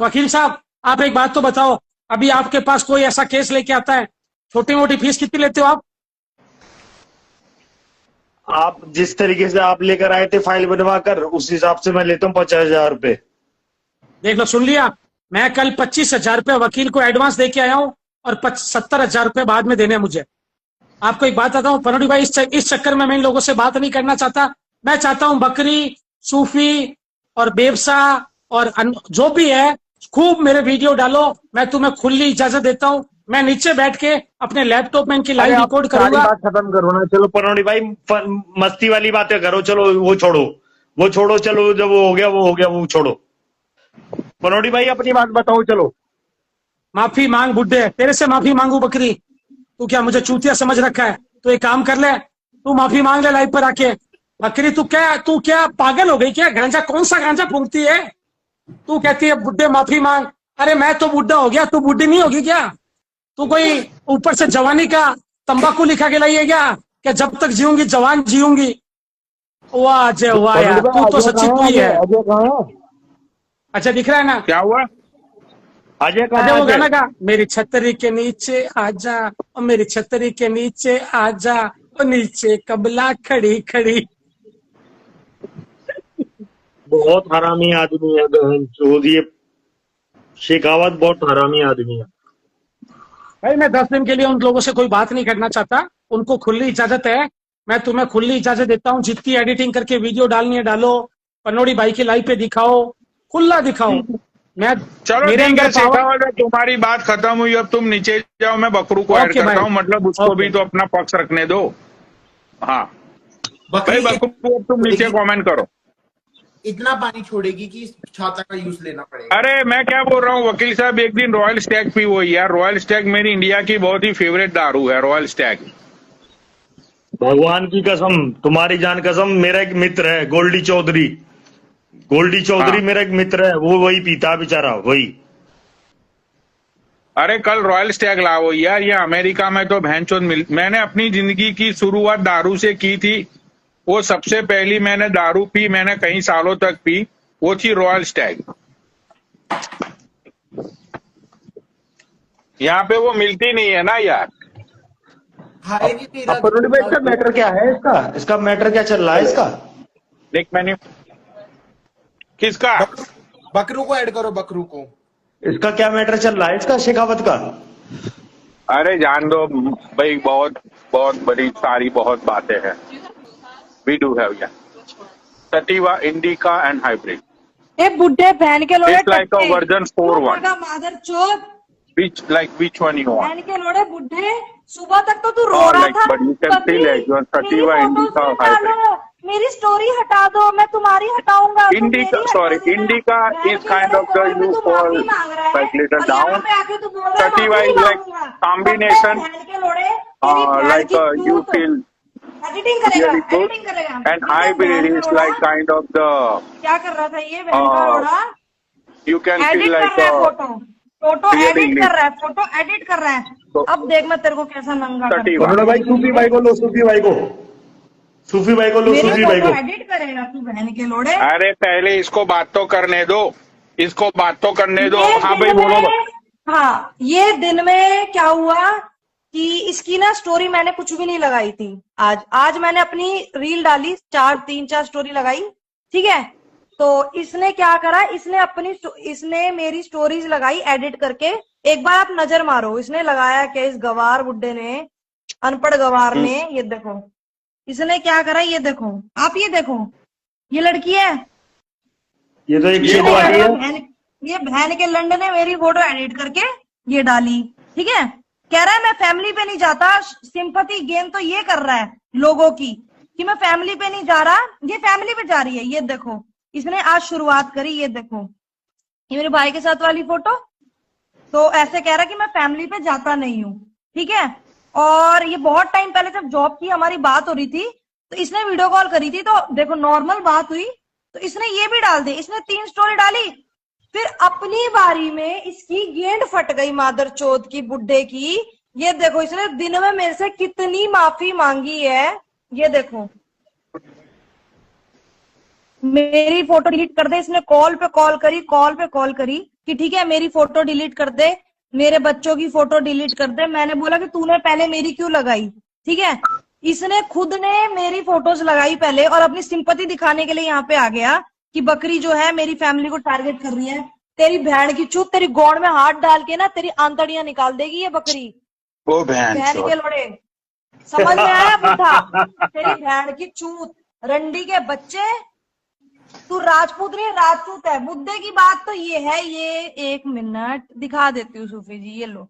वकील साहब, आप एक बात तो बताओ, अभी आपके पास कोई ऐसा केस लेके आता है, छोटी मोटी फीस कितनी लेते हो आप? आप जिस तरीके से आप लेकर आए थे फाइल बनवा कर, उस हिसाब से मैं लेता हूँ 50,000 रुपए। देख लो, सुन लिया। मैं कल 25,000 रुपये वकील को एडवांस दे के आया हूँ और 70,000 रुपये बाद में देने हैं मुझे। आपको एक बात बताता हूँ पनोड़ी भाई, इस चक्कर में मैं इन लोगों से बात नहीं करना चाहता। मैं चाहता हूँ बकरी, सूफी और बेबसा और जो भी है, खूब मेरे वीडियो डालो। मैं तुम्हें खुली इजाजत देता हूँ। मैं नीचे बैठ के अपने लैपटॉप में इनकी लाइव रिकॉर्ड सारी करूंगा। बात खत्म करो ना, चलो पनोड़ी भाई, मस्ती वाली बातें करो, चलो वो छोड़ो, चलो जब वो हो गया वो छोड़ो। पनोड़ी भाई अपनी बात बताओ, चलो। माफी मांग बुड्ढे, तेरे से माफी मांगू बकरी? तू क्या मुझे चूतिया समझ रखा है? तो एक काम कर ले, तू माफी मांग ले लाइव पर आके। बकरी तू क्या पागल हो गई क्या? गांजा कौन सा गांजा फूंकती है? तू कहती है बुड्ढे माफी मांग। अरे मैं तो बुड्ढा हो गया, तू बुड्ढी नहीं होगी क्या? तू कोई ऊपर से जवानी का तंबाकू लिखा के लाई है क्या जब तक जीऊंगी जवान जीऊंगी? वाह अजय वाह यार, तू तो सच्ची तू ही है। अजय कहाँ है? अच्छा दिख रहा है ना? क्या हुआ? अजय अजय कहाँ वो गाना है? गा, मेरी छतरी के नीचे आजा, और मेरी छतरी के नीचे आजा, और नीचे कबला खड़ी खड़ी। बहुत हरामी आदमी है बहन, ये शेखावत बहुत हरामी आदमी है। भाई मैं 10 दिन के लिए उन लोगों से कोई बात नहीं करना चाहता। उनको खुली इजाजत है, मैं तुम्हें खुली इजाजत देता हूँ। जितनी एडिटिंग करके वीडियो डालनी है डालो, पनोड़ी भाई की लाइव पे दिखाओ, खुला दिखाओ। मैं चलो मेरे ठीक है अंदर पावर। शेखावत, तुम्हारी बात खत्म हुई, अब तुम नीचे जाओ, मैं बकरू को ऐड ओके करता भाई, हूँ। मतलब उसको ओके। भी तो अपना पक्ष रखने दो। हाँ बकरी भाई, बकरू अब तुम नीचे कमेंट करो। इतना पानी छोड़ेगी कि छाता का यूज लेना पड़ेगा। अरे मैं क्या बोल रहा हूँ वकील साहब, एक दिन रॉयल स्टैग पी हुई यार। रॉयल स्टैग मेरी इंडिया की बहुत ही फेवरेट दारू है, रॉयल स्टैग। भगवान की कसम, तुम्हारी जान कसम, मेरा एक मित्र है गोल्डी चौधरी हाँ। मेरा एक मित्र है, वो वही पीता बेचारा, वही। अरे कल रॉयल स्टैग लाओ यार, ये अमेरिका में तो भैंचोद मैंने अपनी जिंदगी की शुरुआत दारू से की थी। वो सबसे पहली मैंने दारू पी, मैंने कई सालों तक पी, वो थी रॉयल स्टैग। यहाँ पे वो मिलती नहीं है ना यार। हाय नहीं तेरा पनोड़ी भाई इसका मैटर क्या है? इसका मैटर क्या चल रहा है इसका? देख मैंने किसका, बकरू को ऐड करो, बकरू को। इसका क्या मैटर चल रहा है इसका, शेखावत का? अरे जान दो भाई, बहुत बहुत बड़ी सारी बहुत बातें हैं। वी डू हैव यार सटीवा, इंडिका एंड हाइब्रिड। ए बुड्ढे बहन के लोड़े It's like a version 4.1. मादर चोद, Which one you want? बहन के लोड़े बुड्ढे, सुबह तक तो तू रो Oh, रहा like, था। but you can बकरी, see like you are मेरी Sativa फोटोज Indica मत hybrid. डालो, मेरी स्टोरी हटा दो, मैं तुम्हारी हटाऊंगा। तुम Indica, मेरी हटा sorry, देना। Indica बहन is के kind लोड़े of the कमर पे you तू fall माफी मांग रहा है, like little और यहाँ down. पे आके तू बोल रहा है Sativa माफी is like मांगूंगा। combination, बहन के लोड़े, तेरी बहन like की you चूत। feel एडिटिंग करेगा, really good, एडिटिंग करेगा। and ठीक है, hybrid बहन का is लोड़ा, like kind of the क्या कर रहा था ये बहन का लोड़ा? you can एडिट feel कर like रहा है फोटो really एडिट neat. कर रहा है, फोटो एडिट कर रहा है। तो- अब देख मैं तेरे को कैसा नंगा करता सटीवा। हूँ। पनोड़ा भाई सूफी भाई को लो, सूफी भाई को लो, मेरी सूफी भाई फोटो को। एडिट करेगा तू बहन के लोड़े? अरे पहले इसको बात तो करने दो, इसको बात तो करने दो। ये हाँ दिन भाई बोलो। में, हाँ ये दिन में क्या हुआ कि इसकी ना स्टोरी मैंने कुछ भी नहीं लगाई थी। आज मैंने अपनी रील डाली, 3-4 स्टोरी लगाई, ठीक है। तो इसने क्या करा, इसने मेरी स्टोरीज लगाई एडिट करके। एक बार आप नजर मारो, इसने लगाया क्या इस गवार बुड्ढे ने, अनपढ़ गवार ने। ये देखो इसने क्या करा, ये देखो आप, ये देखो ये लड़की है, ये तो एक ये चीज वाली है। बहन के लंड ने मेरी फोटो एडिट करके ये डाली। ठीक है, कह रहा है मैं फैमिली पे नहीं जाता। सिंपैथी गेन तो ये कर रहा है लोगों की कि मैं फैमिली पे नहीं जा रहा, ये फैमिली पे जा रही है। ये देखो इसने आज शुरुआत करी, ये देखो ये मेरे भाई के साथ वाली फोटो। तो ऐसे कह रहा कि मैं फैमिली पे जाता नहीं हूँ। ठीक है, और ये बहुत टाइम पहले जब जॉब की हमारी बात हो रही थी तो इसने वीडियो कॉल करी थी, तो देखो नॉर्मल बात हुई तो इसने ये भी डाल दी। इसने 3 स्टोरी डाली, फिर अपनी बारी में इसकी गेंद फट गई मादर चौथ की, बुड्ढे की। ये देखो इसने दिन में मेरे से कितनी माफी मांगी है। ये देखो मेरी फोटो डिलीट कर दे, इसने कॉल पे कॉल करी कि ठीक है मेरी फोटो डिलीट कर दे, मेरे बच्चों की फोटो डिलीट कर दे। मैंने बोला कि तूने पहले मेरी क्यों लगाई। ठीक है, इसने खुद ने मेरी फोटोज लगाई पहले और अपनी सिंपैथी दिखाने के लिए यहाँ पे आ गया कि बकरी जो है मेरी फैमिली को टारगेट कर रही है। तेरी बहन की चूत, तेरी गोड़ में हाथ डाल के ना तेरी आंतड़ियां निकाल देगी ये बकरी। ओ बहन बहन के लोड़े, समझ में आया बुढ़ा? तेरी बहन की चूत, रंडी के बच्चे, तू राजपूत नहीं राजपूत है। मुद्दे की बात तो ये है, ये 1 मिनट दिखा देती हूँ सूफी जी। ये लो,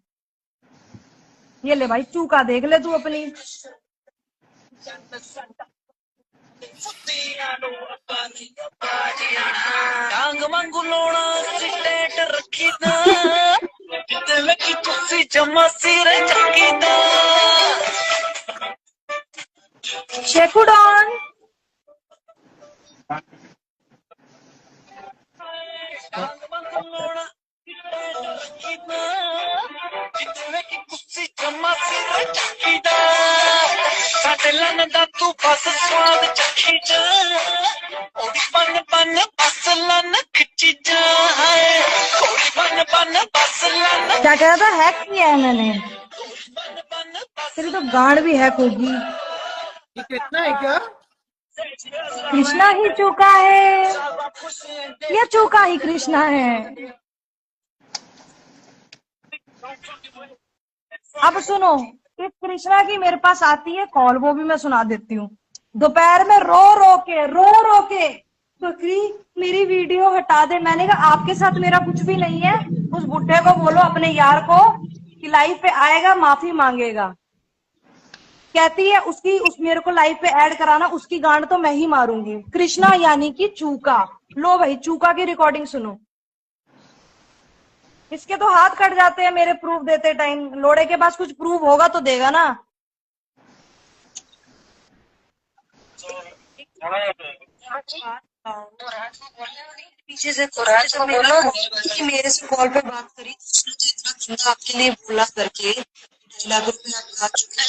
ये ले भाई चूका देख ले तू अपनी। डांग वांगू लोना सिटेट रखी दा दिल की कुर्सी जमा सिर चकी दा शेकू डॉन, डांग वांगू लोना सिटेट रखी दा दिल की कुर्सी जमा सिर चकी दा साडे लन दा तू बस स्वाद चखी जा ओड़ी बन बन बस लन खिची जा ओड़ी बन बन बस लन क्या कह रहा था? हैक किया है मैंने, तेरी तो गांड भी हैक होगी। कितना है क्या? कृष्णा ही चूका है या चूका ही कृष्णा है? अब सुनो, कि कृष्णा की मेरे पास आती है कॉल, वो भी मैं सुना देती हूँ। दोपहर में रो रो के बकरी मेरी वीडियो हटा दे। मैंने कहा आपके साथ मेरा कुछ भी नहीं है, उस बुड्ढे को बोलो अपने यार को कि लाइव पे आएगा माफी मांगेगा। कहती है उस मेरे को लाइव पे ऐड कराना, उसकी गांड तो मैं ही मारूंगी। कृष्णा यानी कि चूका। लो भाई चूका की रिकॉर्डिंग सुनो। इसके तो हाथ कट जाते हैं मेरे प्रूफ देते टाइम। लोड़े के पास कुछ प्रूफ होगा तो देगा ना। पीछे से कि मेरे से कॉल पे बात करी, इतना गंदा आपके लिए बोला करके, लाख रुपए आप खा चुके हैं,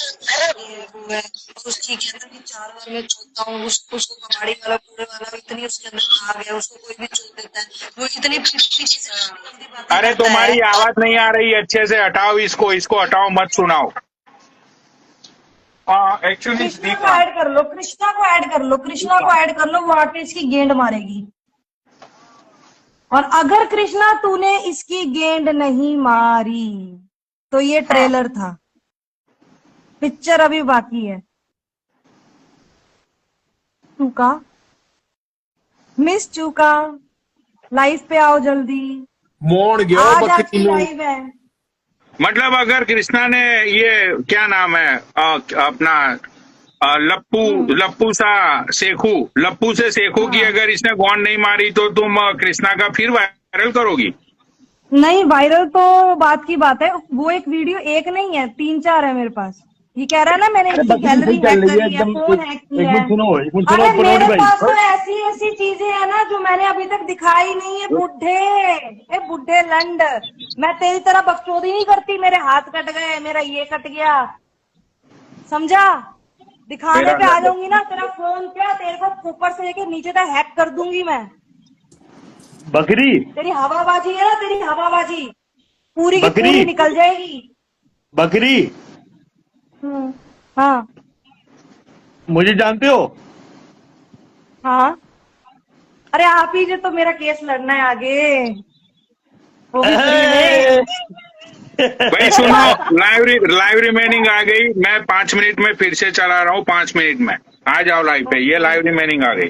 वो है। और उसकी कहता कि 4 बार मैं चोता हूँ, उसको कबाड़ी वाला पूरे वाला इतनी उसके अंदर आ गया, उसको कोई भी चोट देता है। वो इतनी अरे तुम्हारी आवाज नहीं आ रही अच्छे से, हटाओ इसको हटाओ, मत सुनाओ। एक्चुअली कृष्णा को ऐड कर लो, कृष्णा को ऐड कर लो, वो आके इसकी गेंद मारेगी। और अगर कृष्णा तूने इसकी गेंद नहीं मारी तो ये ट्रेलर था, पिक्चर अभी बाकी है। चूका, मिस चूका, लाइव पे आओ जल्दी, मोड़ गयो आज बकरी आपकी नु। लाइव है। मतलब अगर कृष्णा ने ये क्या नाम है अपना लप्पू से सेखू की अगर इसने गौंड नहीं मारी तो तुम कृष्णा का फिर वायरल करोगी? नहीं, वायरल तो बात की बात है। वो एक वीडियो एक नहीं है, 3-4 है मेरे पास। ये कह रहा है ना मैंने इसकी गैलरी हैक करी है, फोन हैक किया है। अरे मेरे पास तो ऐसी चीजें है ना जो मैंने अभी तक दिखाई नहीं है। बुड्ढे लंड, मैं तेरी तरह बकचोदी नहीं करती। मेरे हाथ कट गए, मेरा ये कट गया, समझा? दिखाने पे आ जाऊंगी ना तेरा फोन पे, तेरे को ऊपर से लेके नीचे तक हैक कर दूंगी मैं। बकरी तेरी हवाबाजी है ना, तेरी हवाबाजी पूरी की पूरी निकल जाएगी। बकरी हाँ मुझे जानते हो? हाँ अरे आप ही जो तो मेरा केस लड़ना है आगे, वो भी फ्री में। भाई सुनो, लाइव रिमेनिंग आ गई, मैं 5 मिनट में फिर से चला रहा हूँ, 5 मिनट में आ जाओ लाइव पे, ये लाइव रिमेनिंग आ गई।